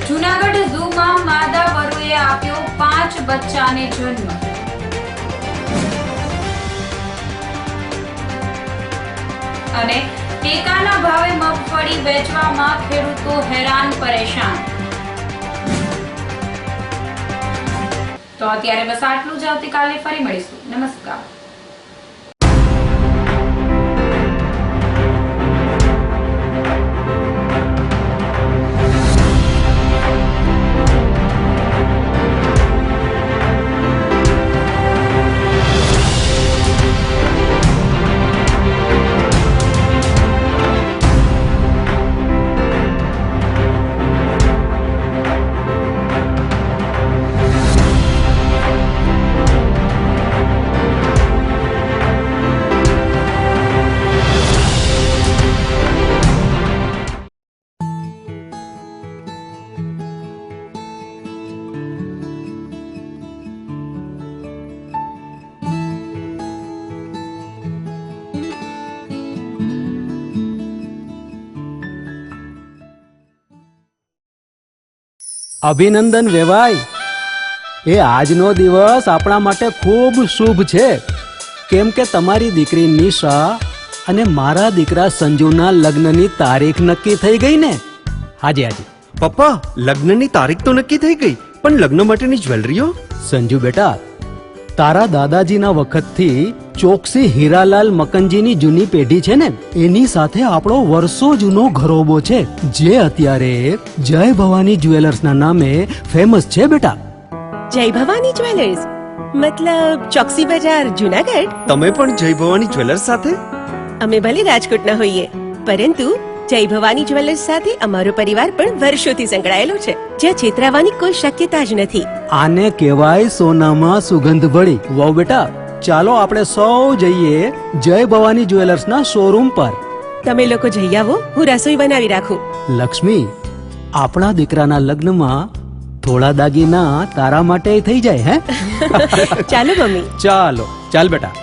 S5: જૂનાગઢ ઝૂમાં માદા વરુએ આપ્યો 5 બચ્ચાને જન્મ. અને ટેકાના ભાવે મગફળી વેચવામાં ખેડૂતો હેરાન પરેશાન. તો અત્યારે બસ આટલું જ. આવતીકાલે ફરી મળીશું. નમસ્કાર.
S1: અભિનંદન વેવાય. એ આજનો દિવસ આપણા માટે ખૂબ શુભ છે, કેમ કે તમારી દીકરી નિશા અને મારા દીકરા સંજુના લગ્નની તારીખ નક્કી થઈ ગઈ ને. હાજી હાજી
S2: પપ્પા, લગ્નની તારીખ તો નક્કી થઈ ગઈ, પણ લગ્ન માટેની જ્વેલરીઓ?
S1: સંજુ બેટા, તારા દાદાજીના વખતથી ચોકસી હીરાલાલ મકનજીની જૂની પેઢી છે ને, એની સાથે આપણો વર્ષો જૂનો ઘરોબો છે, જે અત્યારે જય ભવાની જ્વેલર્સના નામે ફેમસ છે બેટા.
S3: જય ભવાની જ્વેલર્સ મતલબ ચોકસી બજાર જૂનાગઢ?
S2: તમે પણ જય ભવાની જ્વેલર્સ સાથે?
S3: અમે ભલે રાજકોટના હોઈએ, પરંતુ જય ભવાની જ્વેલર્સ સાથે અમારો પરિવાર પણ વર્ષોથી સંકળાયેલો છે, જ્યાં છેતરાવાની કોઈ શક્યતા જ નથી.
S1: આને કહેવાય સોનામાં સુગંધ ભળી. વાવ બેટા, ચાલો આપણે સૌ જઈએ જય ભવાની જ્વેલર્સના શોરૂમ પર.
S3: તમે લોકો જઈ આવો, હું રસોઈ બનાવી રાખું.
S1: લક્ષ્મી, આપણા દીકરાના લગ્નમાં થોડા દાગીના તારા માટે થઈ જાય. હે
S3: ચાલો મમ્મી.
S1: ચાલો ચાલ બેટા.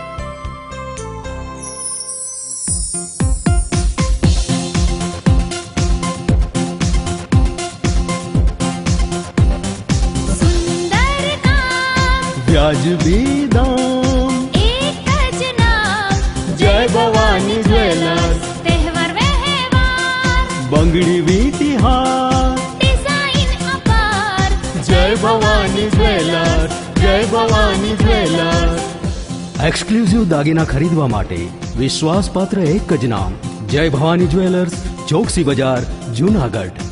S1: વ્યાજબી દામ,
S4: એક જ નામ,
S1: જય ભવાની જ્વેલર્સ.
S4: તહેવાર વ્યવહાર,
S1: બંગડી વીટી હાર,
S4: ડિઝાઇન અપાર,
S1: જય ભવાની જ્વેલર્સ. જય ભવાની જ્વેલર્સ. એક્સક્લુઝિવ દાગીના ખરીદવા માટે વિશ્વાસપાત્ર એક જ નામ, જય ભવાની જ્વેલર્સ, ચોકસી બજાર, જૂનાગઢ.